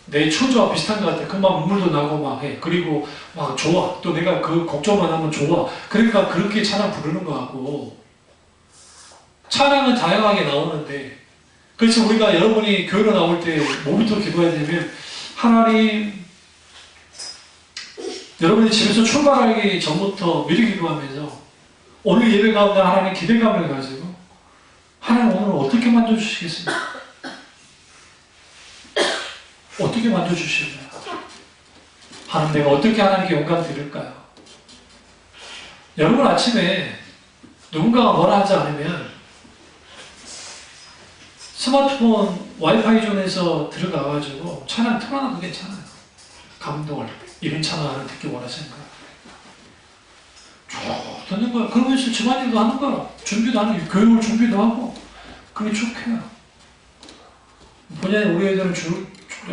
내 처지와 비슷한 것 같아. 금방 눈물도 나고 막 해. 그리고 막 좋아. 또 내가 그 걱정만 하면 좋아. 그러니까 그렇게 찬양 부르는 거 같고, 찬양은 다양하게 나오는데, 그래서 우리가 여러분이 교회로 나올 때 뭐부터 기도해야 되냐면, 하나님, 여러분이 집에서 출발하기 전부터 미리 기도하면서 오늘 예배 가운데 하나님 기대감을 가지고, 하나님 오늘 어떻게 만져주시겠습니까? 어떻게 만져주실까요? 하나님, 내가 어떻게 하나님께 영광 드릴까요? 여러분 아침에 누군가가 뭐라 하지 않으면 스마트폰 와이파이 존에서 들어가가지고 찬양 틀어놔도 괜찮아요. 감동을, 이런 찬양을 듣기 원하시는 거야. 쭉 듣는 거야. 그러면서 집안일도 하는 거야. 준비도 하는 거야. 교육을 준비도 하고. 그게 쭉 해요. 본연에 우리 애들은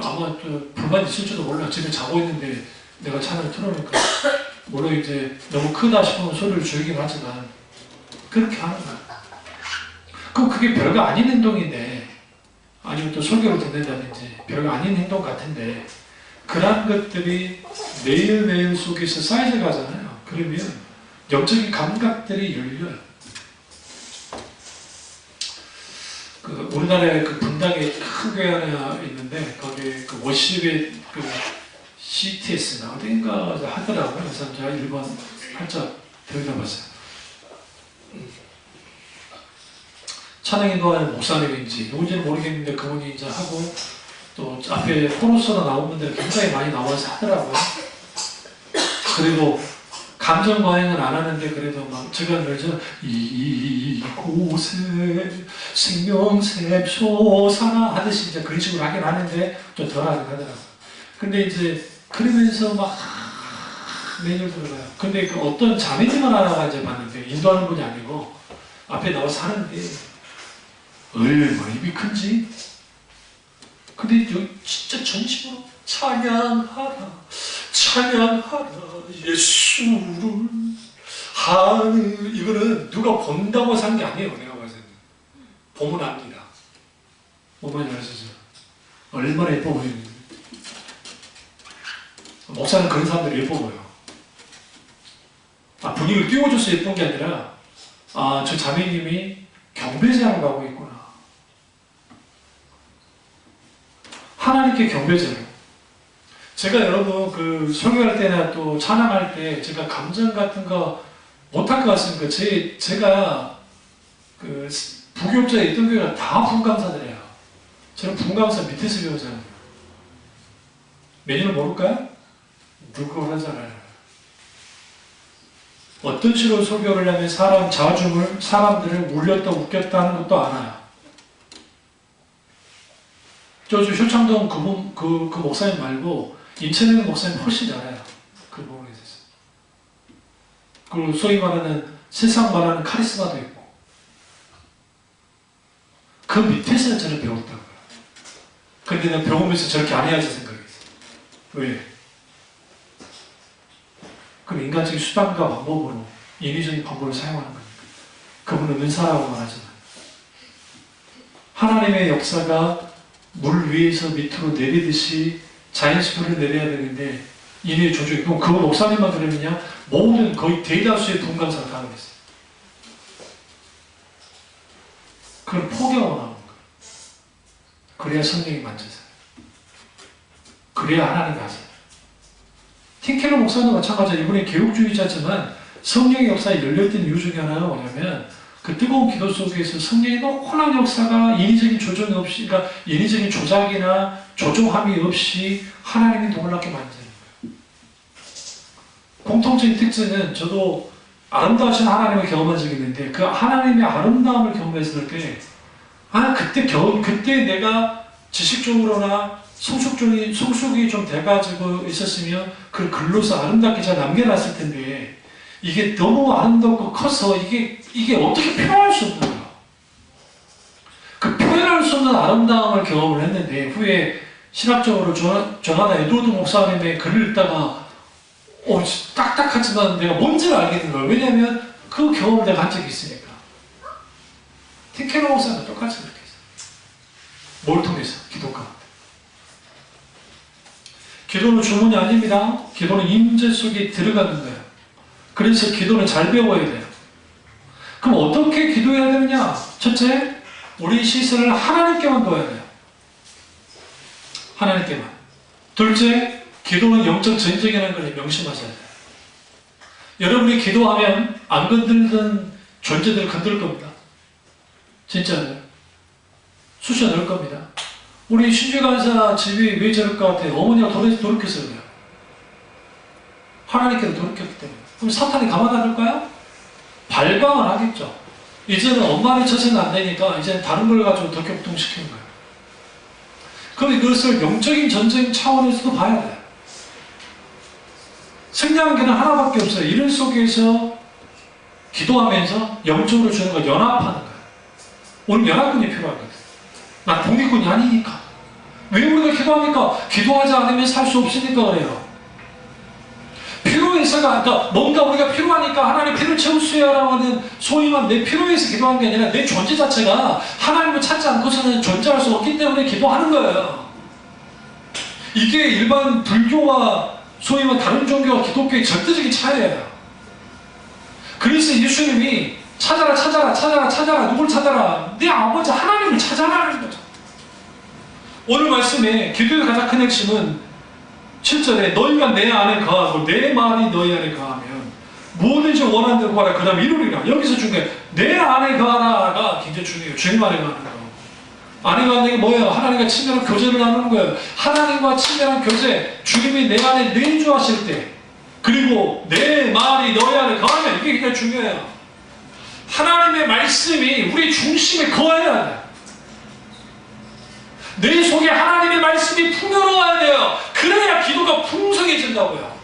아마 불만이 있을지도 몰라. 집에 자고 있는데 내가 찬양을 틀어놓으니까 물론 이제 너무 크다 싶으면 소리를 줄이긴 하지만 그렇게 하는 거야. 그럼 그게 별거 아닌 행동인데, 아니면 또 설교를 듣는다든지 별거 아닌 행동 같은데, 그런 것들이 매일매일 속에서 쌓여져 가잖아요. 그러면 영적인 감각들이 열려요. 우리나라에 그 분당에 큰 교회 하나 있는데, 거기에 그 워십의 그 CTS나 어딘가 하더라고요. 그래서 제가 1번 살짝 들여다봤어요. 찬양 인도하는 목사님인지 누군지는 모르겠는데 그분이 이제 하고, 또 앞에 코러스가 나온 분들이 굉장히 많이 나와서 하더라고요. 그리고 감정 과잉은 안 하는데 그래도 막 제가 그러죠. 이곳에 생명샘 솟아나 하듯이 이제 그런 식으로 하긴 하는데 좀 덜하긴 하더라고요. 근데 이제 그러면서 막 매일 들어가요. 근데 그 어떤 자매님을 하나가 이제 봤는데 인도하는 분이 아니고 앞에 나와서 하는데 얼마나 입이 큰지. 근데 진짜 전심으로 찬양하라 찬양하라 예수를 하늘. 이거는 누가 본다고 산 게 아니에요. 내가 봤을 때는 보면 압니다. 보면 아시죠? 얼마나 예뻐 보이는지. 목사는 그런 사람들이 예뻐 보여. 분위기를 띄워줘서 예쁜 게 아니라 저 자매님이 경배제를 가고 있구나. 하나님께 경배제를. 제가 여러분 그 설교할 때나 또 찬양할 때 제가 감정 같은 거 못할 것 같습니까? 제가 그 부교육자에 있던 교회가 다 분감사들이에요. 저는 분감사 밑에서 배우잖아요. 메뉴를 모를까요? 누구 하잖아요. 어떤 식으로 설교를 하면 사람들을 울렸다 웃겼다 하는 것도 알아요. 효창동 그 목사님 말고 인천에 있는 목사님 훨씬 잘해요. 그 부분에 대해서. 그리고 소위 말하는 세상 말하는 카리스마도 있고. 그 밑에서 저는 배웠다고요. 근데 내가 배우면서 저렇게 안 해야지 생각했어요. 왜? 그럼 인간적인 수단과 방법으로 인위적인 방법을 사용하는 거니까. 그분은 은사라고 말하잖아요. 하나님의 역사가 물 위에서 밑으로 내리듯이 자연스럽게 내려야 되는데 인위의 조종이. 그럼 그 목사님만 그러느냐? 모든 거의 대다수의 분감사가 가능했어요. 그걸 포기하고 나오는 거예요. 그래야 성령이 만져져요. 그래야 하나님이 하세요. 팀켈러 목사도 마찬가지예요. 이분이 개혁주의자지만 성령의 역사에 열렸던 이유 중에 하나가 뭐냐면 그 뜨거운 기도 속에서 성령의 놀라운 역사가 인위적인 조정이 없이, 그러니까 인위적인 조작이나 조종함이 없이 하나님이 놀랍게 만드는 거예요. 공통적인 특징은 저도 아름다우신 하나님을 경험한 적이 있는데 그 하나님의 아름다움을 경험했을 때 그때 내가 지식적으로나 성숙이 좀 돼가지고 있었으면 그걸 글로서 아름답게 잘 남겨놨을 텐데 이게 너무 아름답고 커서 이게 어떻게 표현할 수 없는 거야. 그 표현할 수 없는 아름다움을 경험을 했는데 후에 신학적으로 조나단 에드워드 목사님의 글을 읽다가 딱딱하지만 내가 뭔지를 알겠는 거야. 왜냐하면 그 경험을 내가 한 적이 있으니까. 팀켈러 목사님도 똑같이 그렇게 했어요. 뭘 통해서? 기도 가운데. 기도는 주문이 아닙니다. 기도는 임재 속에 들어가는 거예요. 그래서 기도는 잘 배워야 돼요. 그럼 어떻게 기도해야 되느냐? 첫째, 우리 시선을 하나님께만 둬야 돼요. 하나님께만. 둘째, 기도는 영적 전쟁이라는 걸 명심하셔야 돼요. 여러분이 기도하면 안 건들던 존재들 건들 겁니다. 진짜로요. 쑤셔 넣을 겁니다. 우리 신주간사 집이 왜 저럴 것 같아요? 어머니가 돌이켜서 그래요. 하나님께도 돌이켰기 때문에. 그럼 사탄이 가만 안 둘까요? 발광을 하겠죠. 이제는 엄마를 쳐서는 안 되니까 이제는 다른 걸 가지고 더 격동시키는 거예요. 그럼 이것을 영적인 전쟁 차원에서도 봐야 돼요. 승리하는 길은 하나밖에 없어요. 이런 속에서 기도하면서 영적으로 주는 걸 연합하는 거예요. 오늘 연합군이 필요하거든요. 난 독립군이 아니니까. 왜 우리가 기도합니까? 기도하지 않으면 살 수 없으니까 그래요. 필요해서가, 그러니까 뭔가 우리가 필요하니까 하나님 피를 채우세요라고 하는 소위 말하는 내 필요해서 기도하는 게 아니라 내 존재 자체가 하나님을 찾지 않고서는 존재할 수 없기 때문에 기도하는 거예요. 이게 일반 불교와 소위 말하는 다른 종교와 기독교의 절대적인 차이예요. 그래서 예수님이 찾아라 누굴 찾아라? 내 아버지 하나님을 찾아라는 거죠. 오늘 말씀에 기도의 가장 큰 핵심은 7절에 너희가 내 안에 거하고 내 말이 너희 안에 거하면 뭐든지 원하는 대로 구하라 그 다음 이루리라. 여기서 중요해. 내 안에 거하라가 굉장히 중요해요. 주님 안에 거하는 거. 안에 거하는 게 뭐예요? 하나님과 친밀한 교제를 나누는 거예요. 하나님과 친밀한 교제, 주님이 내 안에 내주하실 때 그리고 내 말이 너희 안에 거하면, 이게 굉장히 중요해요. 하나님의 말씀이 우리 중심에 거해야 돼. 내 속에 하나님의 말씀이 풍요로워야 돼요. 그래야 기도가 풍성해진다고요.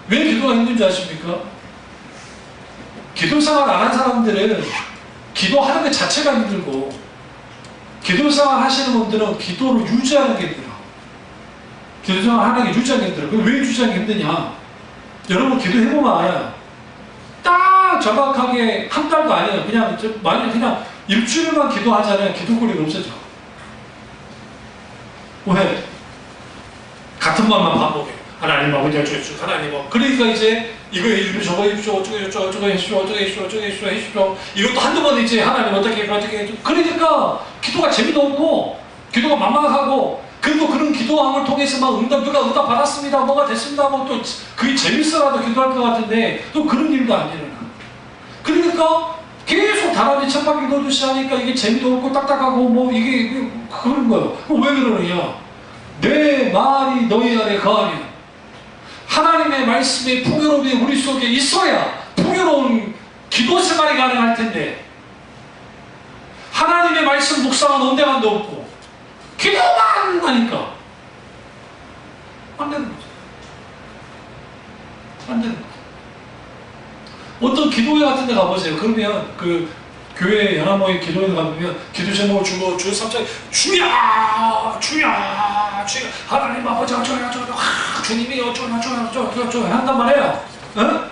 왜 기도가 힘든지 아십니까? 기도 생활 안 한 사람들은 기도하는 것 자체가 힘들고, 기도 생활 하시는 분들은 기도를 유지하는 게 힘들어. 기도 생활 하는 게 유지하는 게 힘들어. 그럼 왜 유지하는 게 힘드냐? 여러분 기도해보면 알아요. 딱 정확하게 한 달도 아니에요. 그냥 만약 그냥 일주일만 기도하잖아요. 기도거리가 없어져. 왜? 같은 말만 반복해. 하나님 아버지 주십시오. 하나님 그러니까 이제 이거 해주십시오. 저거 해주십시오. 어쩌고 해주십시오. 어쩌고 해주십시오. 어쩌고 해주십시오. 어쩌고 해주십시오. 해주십시오. 이것도 한두 번 이제 하나님 어떻게 해주십시오. 그러니까 기도가 재미도 없고 기도가 막막하고, 그리고 그런 기도함을 통해서 막 누가 응답 받았습니다. 뭐가 됐습니다. 뭐 또 그게 재밌어라도 기도할 것 같은데 또 그런 일도 안 일어나. 그러니까 계속 다람쥐 쳇바퀴 돌듯이 하니까 이게 재미도 없고 딱딱하고 뭐 이게 그런 거예요. 왜 그러느냐? 내 말이 너희 안에 거하면, 하나님의 말씀의 풍요로움이 우리 속에 있어야 풍요로운 기도 생활이 가능할 텐데, 하나님의 말씀 묵상은 온데간도 없고 기도만 하니까 안 되는 거죠. 안 되는 거죠. 어떤 기도회 같은 데 가보세요. 그러면 그 교회 연합모임 기도회 가보면 기도 제목을 주고 주 3장 주야 주야 주야 하나님 아버지 어쩌야 주님이 어쩌야 한단 말이에요. 어?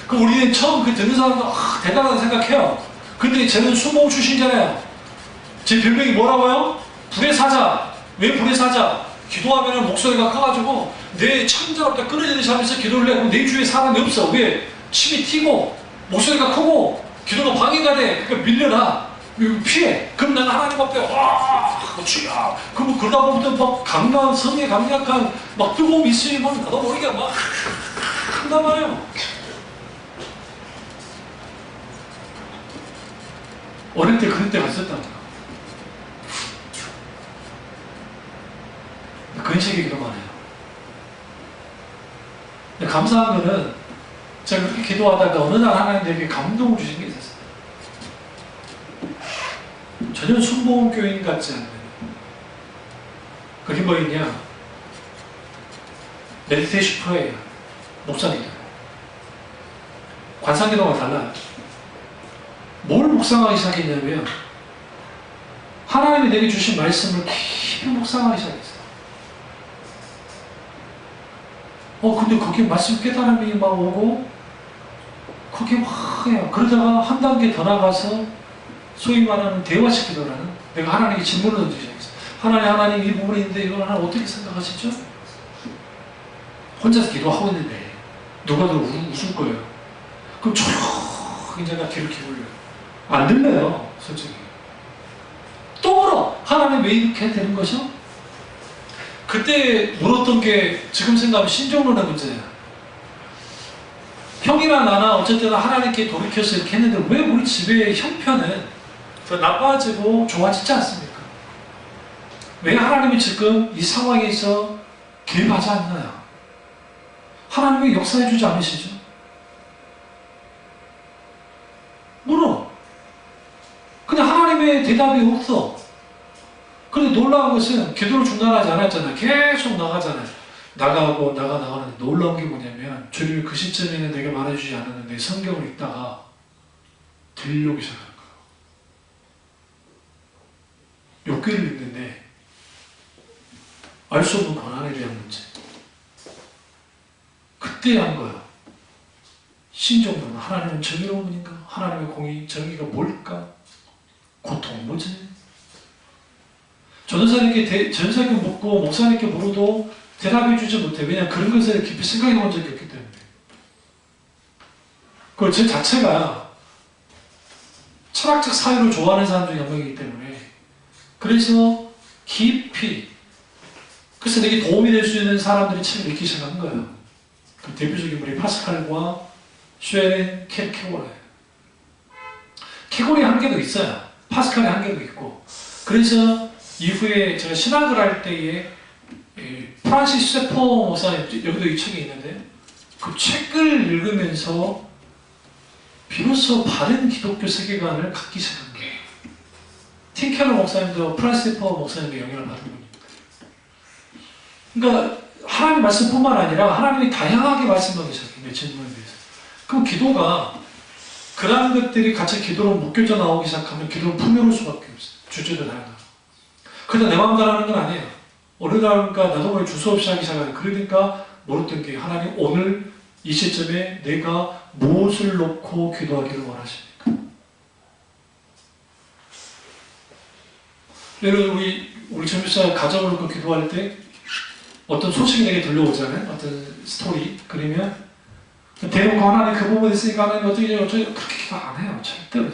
그 우리는 처음 그 듣는 사람도 대단하다 생각해요. 근데 쟤는 수모 출신이잖아요. 제 별명이 뭐라고요? 불의 사자. 왜 불의 사자? 기도하면 목소리가 커가지고 내 창자롭다 끊어지듯이 하면서 기도를 해. 그럼 내 주위에 사람이 없어. 왜? 침이 튀고 목소리가 크고 기도가 방해가 돼. 그러니까 밀려나. 피해. 그럼 나는 하나님 앞에 주야. 그럼 그러다 보면 막 강한 성에 강력한 막 뜨거움이 있으니 막 나도 모르게 막 한단 말이에요. 어릴 때 그런 때가 있었다니까. 근식이 기도만 해요. 근데 감사한 거는 제가 그렇게 기도하다가 어느 날 하나님 내게 감동을 주신 게 있었어요. 전혀 순복음 교인 같지 않는. 그게 뭐였냐? 메디테이션 프레이어. 목사님들. 관상기도가 달라요. 뭘 묵상하기 시작했냐면 하나님이 내게 주신 말씀을 깊이 묵상하기 시작했어요. 근데 그게 말씀 깨달음이 막 오고 그게 막 해요. 그러다가 한 단계 더 나가서 소위 말하는 대화식 기도라는, 내가 하나님께 질문을 던지기 시작했어요. 하나님 이 부분이 있는데 이걸 하나님 어떻게 생각하시죠? 혼자서 기도하고 있는데 누가 더 웃을 거예요. 그럼 조용히 내가 귀를 기울여요. 안 들려요, 솔직히. 또 물어. 하나님 왜 이렇게 되는 것이요? 그때 물었던 게 지금 생각하면 신정론의 문제예요. 형이나 나나 어쨌든 하나님께 돌이켜서 이렇게 했는데 왜 우리 집의 형편은 더 나빠지고 좋아지지 않습니까? 왜 하나님이 지금 이 상황에서 개입하지 않나요? 하나님이 역사해주지 않으시죠? 물어. 그냥 하나님의 대답이 없어. 그런데 놀라운 것은 기도를 중단하지 않았잖아요. 계속 나가잖아요. 나가는데 놀라운 게 뭐냐면, 주님이 그 시점에는 내가 말해주지 않았는데 성경을 읽다가 들려오기 시작하는 거예요. 욥기를 읽는데 알 수 없는 고난에 대한 문제. 그때 한 거예요. 신정론, 하나님은 정의로운 분인가? 하나님의 공의, 정의가 뭘까? 고통은 뭐지? 전사님께 묻고 목사님께 물어도 대답해 주지 못해. 왜냐하면 그런 것에 깊이 생각해 본 적이 없기 때문에. 그리고 제 자체가 철학적 사유를 좋아하는 사람 중에 한 명이기 때문에, 그래서 깊이, 그래서 내게 도움이 될 수 있는 사람들이 책을 읽기 시작한 거예요. 그 대표적인 분이 파스칼과 쉐렌 케르케고르예요. 케고르의 한계도 있어요. 파스칼의 한계도 있고. 그래서 이후에 제가 신학을 할 때에 프란시스 세포 목사님, 여기도 이 책이 있는데, 그 책을 읽으면서 비로소 바른 기독교 세계관을 갖기 시작한 거예요. 팀 켈러 목사님도 프란시스 세포 목사님의 영향을 받은 분입니다. 그러니까 하나님 말씀뿐만 아니라 하나님이 다양하게 말씀하기 시작해요. 질문에 대해서. 그럼 기도가 그런 것들이 같이 기도로 묶여져 나오기 시작하면 기도는 풍요로울 수밖에 없어요. 주제도 다양하고. 그래서 내 마음대로 하는 건 아니에요. 어느 날인가 나도 모르게 주소없이 하기 시작하는. 그러니까 모르던 게 하나님 오늘 이 시점에 내가 무엇을 놓고 기도하기를 원하십니까? 예를 들어 우리 전교사 가정을 놓고 기도할 때 어떤 소식이 내게 들려오잖아요. 어떤 스토리. 그러면 대놓고 하나님 그 부분에 있으니까 하나님 어떻게 그렇게 기도 안 해요. 절대로.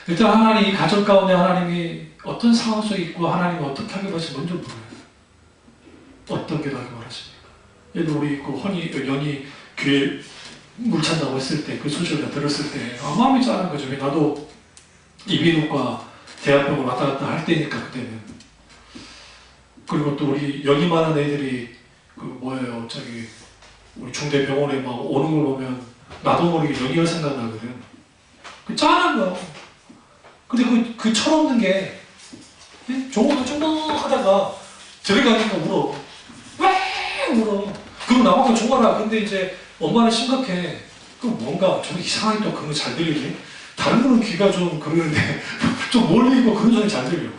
일단 하나님 이 가정 가운데 하나님이 어떤 상황 속에 있고 하나님이 어떻게 하길 원하시는지 먼저 물어요. 어떤 기도하기 원하십니까? 예를 들어 우리 연희 교회 물 찬다고 했을 때 그 소식을 들었을 때 마음이 짠한 거죠. 나도 이비인후과 대학병원 왔다 갔다 할 때니까 그때는. 그리고 또 우리 여기 많은 애들이 우리 중대 병원에 막 오는 걸 보면 나도 모르게 연희가 생각나거든. 그 짠한 거야. 근데 그 철없는 게 조금 하다가 들어가니까 울어. 왜 울어? 그리고 나보고 좋아라. 근데 이제 엄마는 심각해. 그럼 뭔가 좀 이상하게 또 그런 거 잘 들리네. 다른 분은 귀가 좀 그러는데 좀 멀리 있고 그런 소리 잘 들려.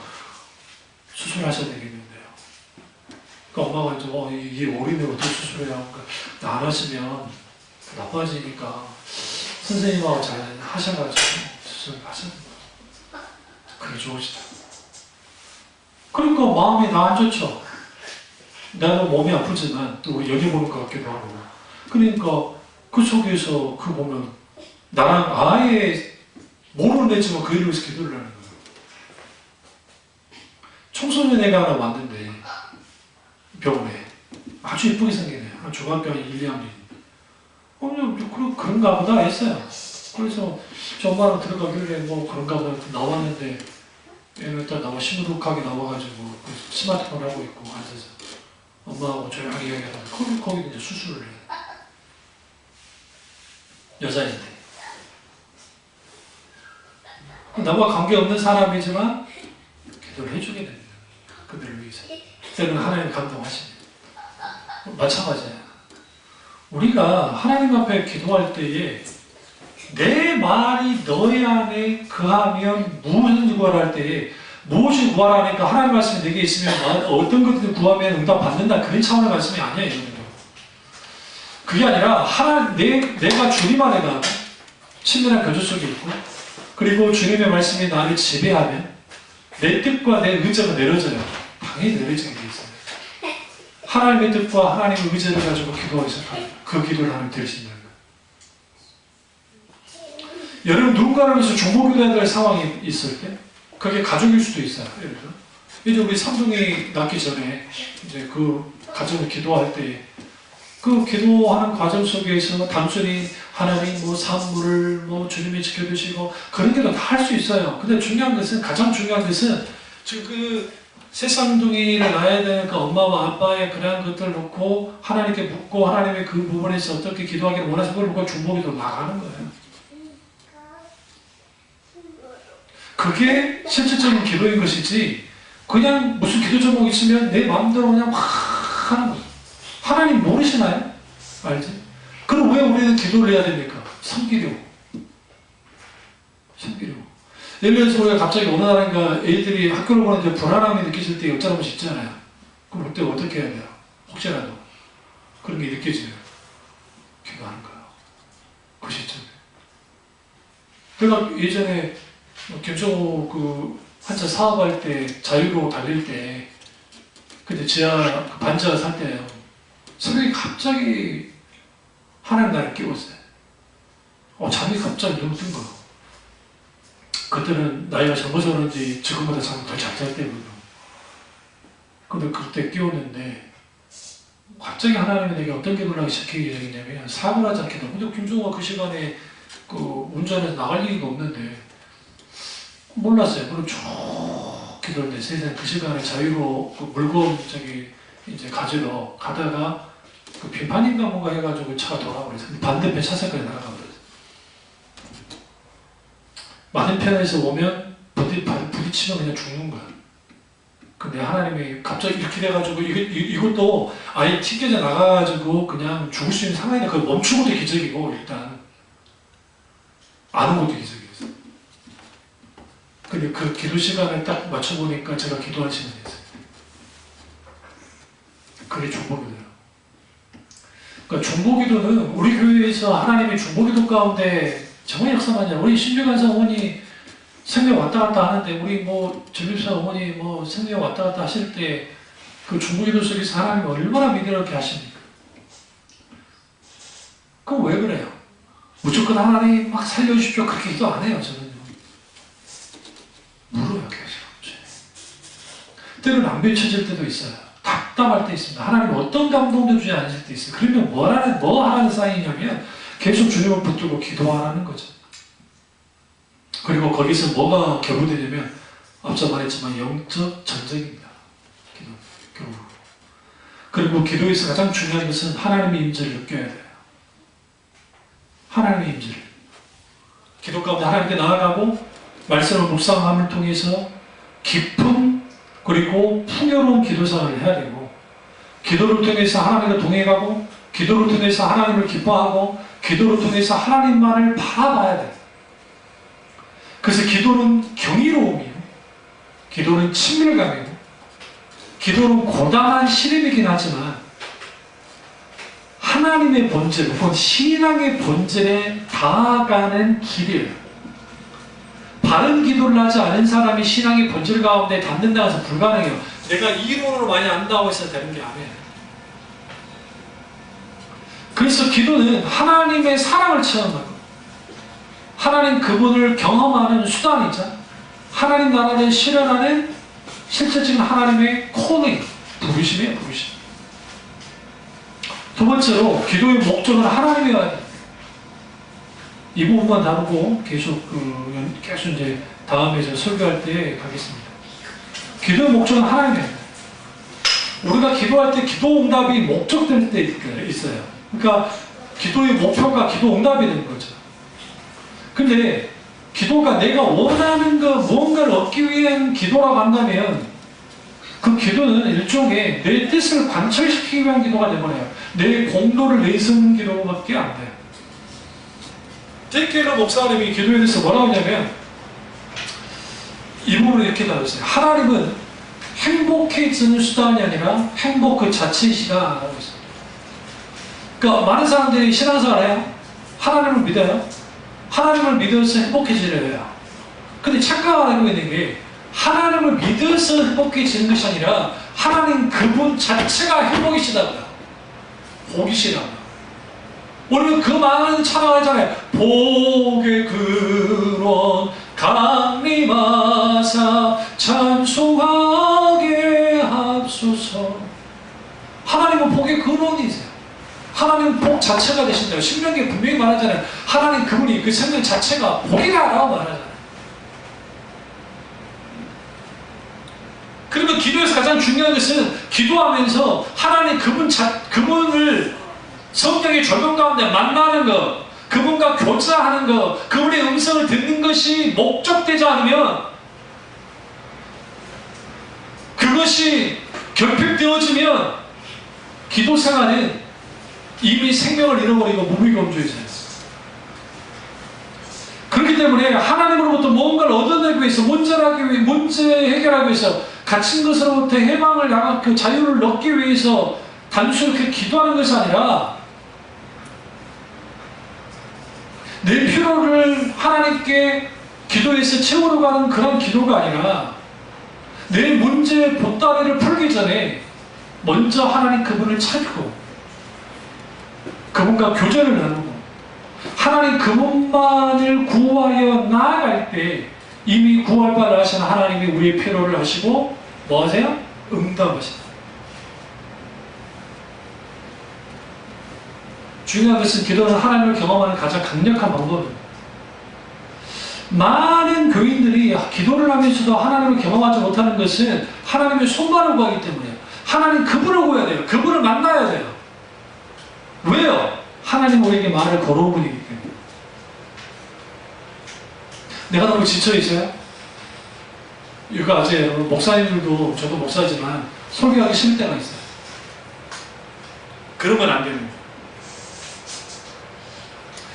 수술하셔야 되겠는데요. 그러니까 엄마가 이제 이게 어린애 어떻게 수술해야 하니까 안 하시면 나빠지니까 선생님하고 잘 하셔가지고 수술을 하셔야 된다. 그게 좋으시다. 그러니까 마음이 나 안 좋죠. 나도 몸이 아프지만 또 여기 보는 것 같기도 하고. 그러니까 그 속에서 그 보면 나랑 아예 모르는 애지만 그 일을 위해서 기도를 하는 거예요. 청소년 애가 하나 왔는데 병원에 아주 예쁘게 생긴 애. 중학교 1, 2학년. 그런가 보다 했어요. 그래서 저 엄마랑 들어가길래 그런가 보다 나왔는데 얘는 일단 시무룩하게 나와가지고 스마트폰 하고 있고 앉아서 엄마하고 조용하게 이야기하다가 거기 이제 수술을 해요. 여자인데 나와 관계없는 사람이지만 기도를 해주게 됩니다. 그들을 위해서. 그때는 하나님 감동하십니다. 마찬가지예요. 우리가 하나님 앞에 기도할 때에 내 말이 너희 안에 거하면 무엇을 구하라 할 때에 무엇을 구하라 하니까 하나님 말씀이 내게 있으면 어떤 것들을 구하면 응답 받는다. 그런 차원의 말씀이 아니에요. 그게 아니라 내가 주님 안에가 친밀한 교제 속에 있고 그리고 주님의 말씀이 나를 지배하면 내 뜻과 내 의지가 내려져요. 당연히 내려지게 돼 있어요. 하나님의 뜻과 하나님의 의지를 가지고 기도하기 시작합니다. 그 기도를 하나님 들으신다는 거예요. 여러분 누군가를 위해서 중보기도해야 될 상황이 있을 때 그게 가족일 수도 있어요. 예를 들어 이제 우리 삼둥이 낳기 전에 이제 그 가정을 기도할 때 그 기도하는 과정 속에서 단순히 하나님 산물을 주님이 지켜주시고 그런 게도 다 할 수 있어요. 근데 가장 중요한 것은 지금 그 새쌍둥이를 낳아야 되는 그 엄마와 아빠의 그러한 것들을 놓고 하나님께 묻고 하나님의 그 부분에서 어떻게 기도하기를 원하시는 걸 놓고 중보기도 나가는 거예요. 그게 실질적인 기도인 것이지 그냥 무슨 기도 제목이 있으면 내 마음대로 그냥 막 하는 거예요. 하나님 모르시나요? 알지? 그럼 왜 우리는 기도를 해야 됩니까? 섬기려고. 예를 들어서 우리가 갑자기 어느 날인가 애들이 학교를 보는데 불안함이 느껴질 때 옆자리 한번 있잖아요. 그럼 그때 어떻게 해야 돼요? 혹시라도 그런 게 느껴지면 기도하는 거예요. 그 시점에. 내가 예전에 김정호 한차 사업할 때 자유로 달릴 때 그때 지하 반지하 살 때예요. 새벽에 갑자기 하나님 나를 깨웠어요. 잠이 갑자기 너무 든 거예요. 그때는 나이가 젊어서 그런지 지금보다 잠이 더 잘 잘 때거든요. 근데 그때 깨웠는데 갑자기 하나님이 내게 어떤 기도를 하기 시작했냐면 사고를 하지 않게 근데 김종호가 그 시간에 운전해서 나갈 일이 없는데 몰랐어요. 그럼 기도를 세상 그 시간에 자유로 그 물건 이제 가지러 가다가 그 비판인가 뭔가 해가지고 차가 돌아버렸어. 반대편 차선까지 나가가 버렸어. 맞은편에서 오면 부딪히면 그냥 죽는 거야. 근데 하나님이 갑자기 이렇게 돼가지고 이것도 아예 튕겨져 나가가지고 그냥 죽을 수 있는 상황이다. 그걸 멈춘 것도 기적이고 일단 아는 것도 기적이었어. 근데 그 기도 시간을 딱 맞춰보니까 제가 기도할 시간이 있어요. 그게 중보기도예요. 그러니까 중보기도는 우리 교회에서 하나님이 중보기도 가운데 정말 역사하냐. 우리 신주간사 어머니 생명 왔다 갔다 하는데 우리 뭐 전립사 어머니 뭐 생명 왔다 갔다 하실 때 그 중보기도 속에서 하나님이 얼마나 믿으렇게 하십니까? 그럼 왜 그래요? 무조건 하나님 막 살려주십시오 그렇게 기도 안 해요. 저는요. 물어요 계속. 때로는 안 비춰질 때도 있어요. 답답할 때 있습니다. 하나님 어떤 감동도 주지 않으실 때 있어요. 그러면 뭐 하는 사이냐면 계속 주님을 붙들고 기도하라는 거죠. 그리고 거기서 뭐가 결부되냐면 앞서 말했지만 영적 전쟁입니다. 기도. 그리고 기도에서 가장 중요한 것은 하나님의 임재를 느껴야 돼요. 하나님의 임재를. 기도 가운데 하나님께 나아가고 말씀을 묵상함을 통해서 깊은 그리고 풍요로운 기도생활을 해야 되고 기도를 통해서 하나님과 동행하고 기도를 통해서 하나님을 기뻐하고 기도를 통해서 하나님만을 바라봐야 돼요. 그래서 기도는 경이로움이에요. 기도는 친밀감이고 기도는 고단한 시름이긴 하지만 하나님의 본질, 혹은 신앙의 본질에 닿아가는 길이에요. 바른 기도를 하지 않은 사람이 신앙의 본질 가운데 닿는다고 해서 불가능해요. 내가 이론으로 많이 안다고 해서 되는 게 아니에요. 그래서 기도는 하나님의 사랑을 체험하고 하나님 그분을 경험하는 수단이자 하나님 나라를 실현하는 실제적인 하나님의 콜링, 부르심이에요. 부르심. 두 번째로 기도의 목적은 하나님이어야 돼요. 이 부분만 다루고 계속 이제 다음에 설교할 때 가겠습니다. 기도의 목적은 하나님이에요. 우리가 기도할 때 기도 응답이 목적될 때 있어요. 그러니까 기도의 목표가 기도 응답이 되는 거죠. 근데 기도가 내가 원하는 거 무언가를 얻기 위한 기도라고 한다면 그 기도는 일종의 내 뜻을 관철시키기 위한 기도가 되버려요. 내 공로를 내세우는 기도밖에 안 돼요. 잭 켈러 목사님이 기도에 대해서 뭐라고 하냐면 이 부분을 이렇게 다뤘어요. 하나님은 행복해지는 수단이 아니라 행복 그 자체이시다라고 했어요. 그러니까 많은 사람들이 신앙생활을 해요. 하나님을 믿어요. 하나님을 믿어서 행복해지려 해요. 근데 착각하고 있는 게 하나님을 믿어서 행복해지는 것이 아니라 하나님 그분 자체가 행복이시다고요. 복이시다고요. 우리는 그 많은 찬양하잖아요. 복의 근원 강림하사 찬송하게 합소서. 하나님은 복의 근원이세요. 하나님은 복 자체가 되신다고 신명기에 분명히 말하잖아요. 하나님 그분이 그 생명 자체가 복이라고 말하잖아요. 그러면 기도에서 가장 중요한 것은 기도하면서 하나님 그분을 성령의 조명 가운데 만나는 것, 그분과 교제하는 것, 그분의 음성을 듣는 것이 목적되지 않으면 그것이 결핍되어지면 기도 생활은 이미 생명을 잃어버리고 무미건조해져요. 그렇기 때문에 하나님으로부터 무언가를 얻어내기 위해서 문제 해결하기 위해서 갇힌 것으로부터 해방을 나가 그 자유를 얻기 위해서 단순히 그렇게 기도하는 것이 아니라 내 필요를 하나님께 기도해서 채우러 가는 그런 기도가 아니라 내 문제 보따리를 풀기 전에 먼저 하나님 그분을 찾고 그분과 교제를 나누고 하나님 그분만을 구하여 나아갈 때 이미 구할 바를 하시는 하나님이 우리의 필요를 하시고 뭐 하세요? 응답하신다. 중요한 것은 기도는 하나님을 경험하는 가장 강력한 방법입니다. 많은 교인들이 기도를 하면서도 하나님을 경험하지 못하는 것은 하나님의 손발을 구하기 때문이에요. 하나님 그분을 구해야 돼요. 그분을 만나야 돼요. 왜요? 하나님 우리에게 말을 걸어오 분이기 때문에. 내가 너무 지쳐있어요? 이거 아직 목사님들도, 저도 목사지만 설교하기 싫을 때가 있어요. 그러면 안 됩니다.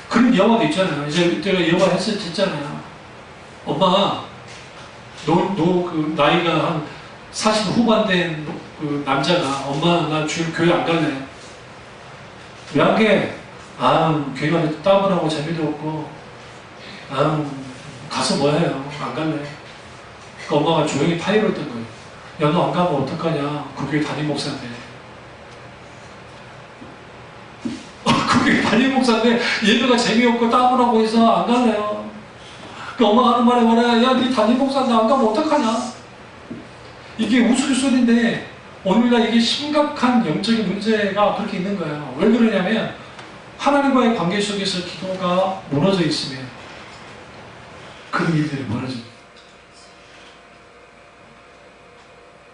그런 여화도 있잖아요. 이제 내가 여화 했잖아요. 엄마, 그 나이가 한 40 후반 된 그 남자가, 엄마, 나 교회 안 갈래. 왜 안 게? 교회 가서 땀을 하고 재미도 없고, 가서 뭐 해요? 안 갈래. 그 엄마가 조용히 파이를 했던 거예요. 야, 너 안 가면 어떡하냐? 그 교회 담임 목사인데. 그 교회 담임 목사인데 예배가 재미없고 땀을 하고 해서 안 갈래요. 그 엄마가 하는 말이 뭐냐? 야, 네 담임 목사인데 안 가면 어떡하냐? 이게 우스갯소리인데 오늘날 이게 심각한 영적인 문제가 그렇게 있는 거예요. 왜 그러냐면 하나님과의 관계 속에서 기도가 무너져 있으면 그런 일들이 벌어집니다.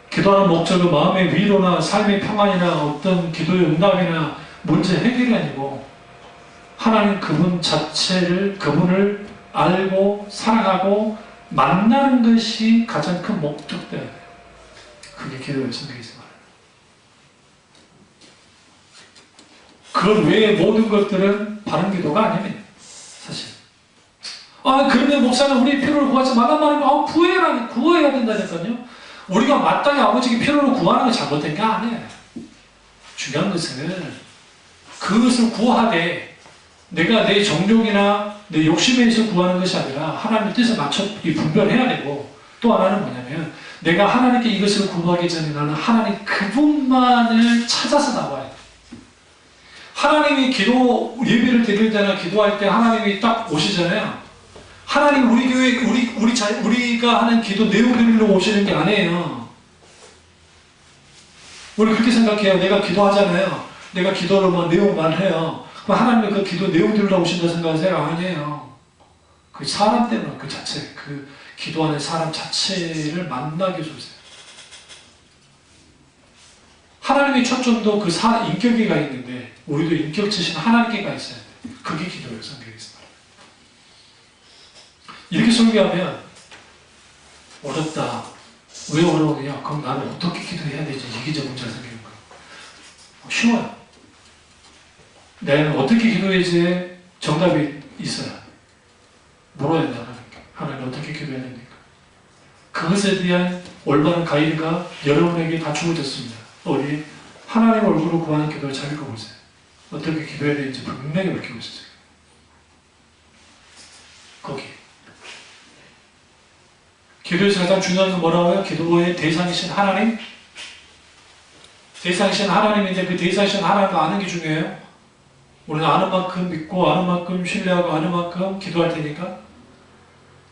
기도하는 목적은 마음의 위로나 삶의 평안이나 어떤 기도의 응답이나 문제 해결이 아니고 하나님 그분 자체를, 그분을 알고 사랑하고 만나는 것이 가장 큰 목적대예요. 그게 기도의 성격이지만 그 외의 모든 것들은 바른 기도가 아닙니다. 사실. 그런데 목사는 우리 필요를 구하지 말란 말이면 구해야 된다니까요. 우리가 마땅히 아버지께 필요를 구하는 게 잘못된 게 아니에요. 중요한 것은 그것을 구하되 내가 내 정욕이나 내 욕심에 의해서 구하는 것이 아니라 하나님의 뜻에 맞춰 분별해야 되고, 또 하나는 뭐냐면 내가 하나님께 이것을 구하기 전에 나는 하나님 그분만을 찾아서 나와야 돼. 하나님이 기도 예배를 드릴 때나 기도할 때 하나님이 딱 오시잖아요. 하나님 우리 교회 우리가 하는 기도 내용들로 오시는 게 아니에요. 우리 그렇게 생각해요. 내가 기도하잖아요. 내가 기도를 뭐 내용만 해요. 그럼 하나님은 그 기도 내용들로 오신다 생각하세요? 아니에요. 그 사람 때문에 그 자체, 그 기도하는 사람 자체를 만나게 해주세요. 하나님의 초점도 그 인격계가 있는데 우리도 인격체신 하나님께가 있어야 돼. 그게 기도예요. 성경에 있습니다. 이렇게 설교하면 어렵다. 왜 어려우냐? 그럼 나는 어떻게 기도해야 되지? 이게 저 문제가 생기는 거예요. 쉬워요. 내가 어떻게 기도해야지 정답이 있어요. 물어야 돼. 하나님 어떻게 기도해야 됩니까? 그것에 대한 올바른 가이드가 여러분에게 다 주어졌습니다. 우리 하나님 얼굴을 구하는 기도를 잘 읽어보세요. 어떻게 기도해야 되는지 분명히 밝혀보세요. 거기. 기도에서 가장 중요한 건 뭐라고요? 기도의 대상이신 하나님? 대상이신 하나님인데 그 대상이신 하나님을 아는 게 중요해요. 우리는 아는 만큼 믿고 아는 만큼 신뢰하고 아는 만큼 기도할 테니까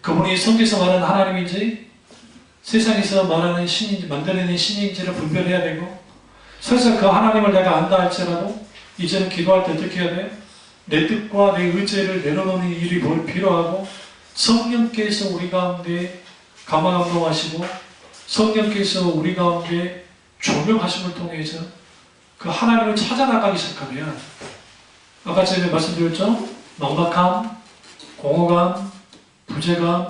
그분이 성경에서 말하는 하나님인지 세상에서 말하는 신인지 만들어내는 신인지를 분별해야 되고, 설사 그 하나님을 내가 안다 할지라도 이제는 기도할 때 어떻게 해야 돼요? 내 뜻과 내 의지를 내려놓는 일이 뭘 필요하고, 성령께서 우리 가운데 감화감동하시고 성령께서 우리 가운데 조명하심을 통해서 그 하나님을 찾아나가기 시작하면, 아까 전에 말씀드렸죠? 막막함, 공허감, 부재감,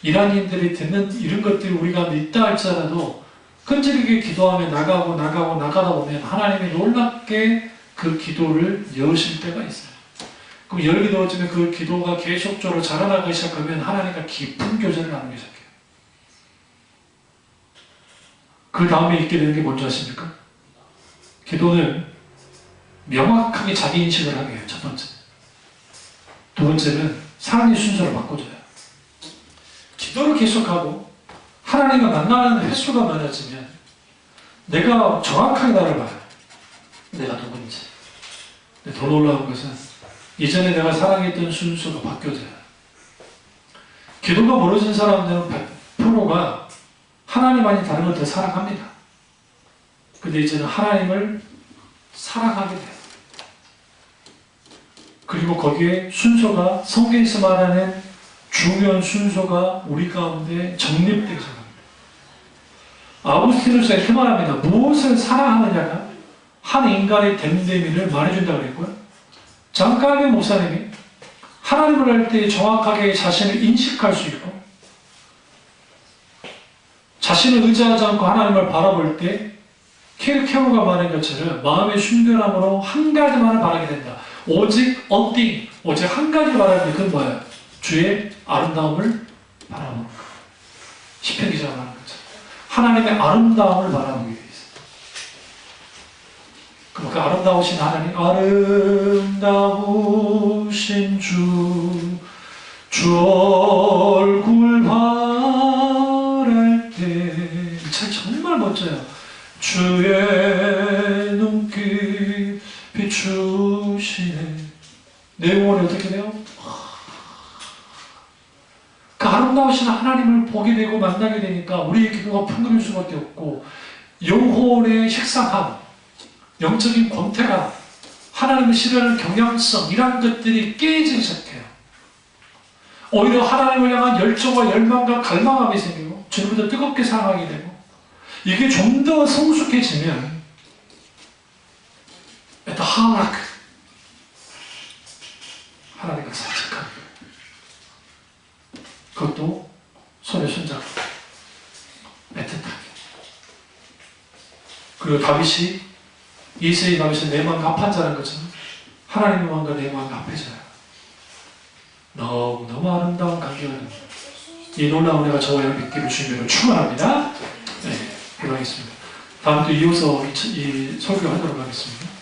이런 일들이 듣는 이런 것들이 우리 가운데 있다 할지라도 끈질기게 기도하며 나가다 보면 하나님이 놀랍게 그 기도를 여으실 때가 있어요. 그럼 열기 넣어지면 그 기도가 계속적으로 자라나가기 시작하면 하나님과 깊은 교제를 나누기 시작해요. 그 다음에 있게 되는 게 뭔지 아십니까? 기도는 명확하게 자기 인식을 하게 해요. 첫 번째. 두 번째는 삶의 순서를 바꿔줘요. 기도를 계속하고 하나님과 만나는 횟수가 많아지면 내가 정확하게 나를 봐요. 내가 누군지. 근데 더 놀라운 것은 이전에 내가 사랑했던 순서가 바뀌어져요. 기도가 멀어진 사람들은 100%가 하나님 아닌 다른 걸 더 사랑합니다. 근데 이제는 하나님을 사랑하게 돼요. 그리고 거기에 순서가 성경에서 말하는 중요한 순서가 우리 가운데 정립되기 시작합니다. 아우구스티누스가 이렇게 말합니다. 무엇을 사랑하느냐가 한 인간의 됨됨이를 말해준다고 그랬고요. 장가계 목사님이 하나님을 할 때 정확하게 자신을 인식할 수 있고 자신을 의지하지 않고 하나님을 바라볼 때 킬케오가 말한 것처럼 마음의 순결함으로 한 가지만을 바라게 된다. 오직 어띵, 오직 한 가지 바라는 게 그건 뭐예요? 주의 아름다움을 바라보는 것. 시편 기자가 말하는 거죠. 하나님의 아름다움을 바라보기 위해서. 그럼 그 아름다우신 하나님, 아름다우신 주 얼굴 바랄 때, 이 책 정말 멋져요. 주의 눈길 비추시네. 내용은 어떻게 돼요? 그 아름다우신 하나님을 보게 되고 만나게 되니까 우리의 기도가 풍부해질 수밖에 없고 영혼의 식상함, 영적인 권태감, 하나님을 싫어하는 경향성 이런 것들이 깨지기 시작해요. 오히려 하나님을 향한 열정과 열망과 갈망함이 생기고 주님보다 뜨겁게 사랑하게 되고 이게 좀 더 성숙해지면 at the heart 하나님과 살짝하게 그것도 손에 손잡고 애틋하게. 그리고 다윗이 이세의 다윗은 내 마음이 합한 자라는 것처럼 하나님의 마음과 내 마음이 합해져요. 너무너무 아름다운 관계가 됩니다. 이 놀라운 은혜가 저와 여러분 있기를 주님으로 축원합니다. 네, 기도하겠습니다. 다음 또 이어서 이 설교하도록 하겠습니다.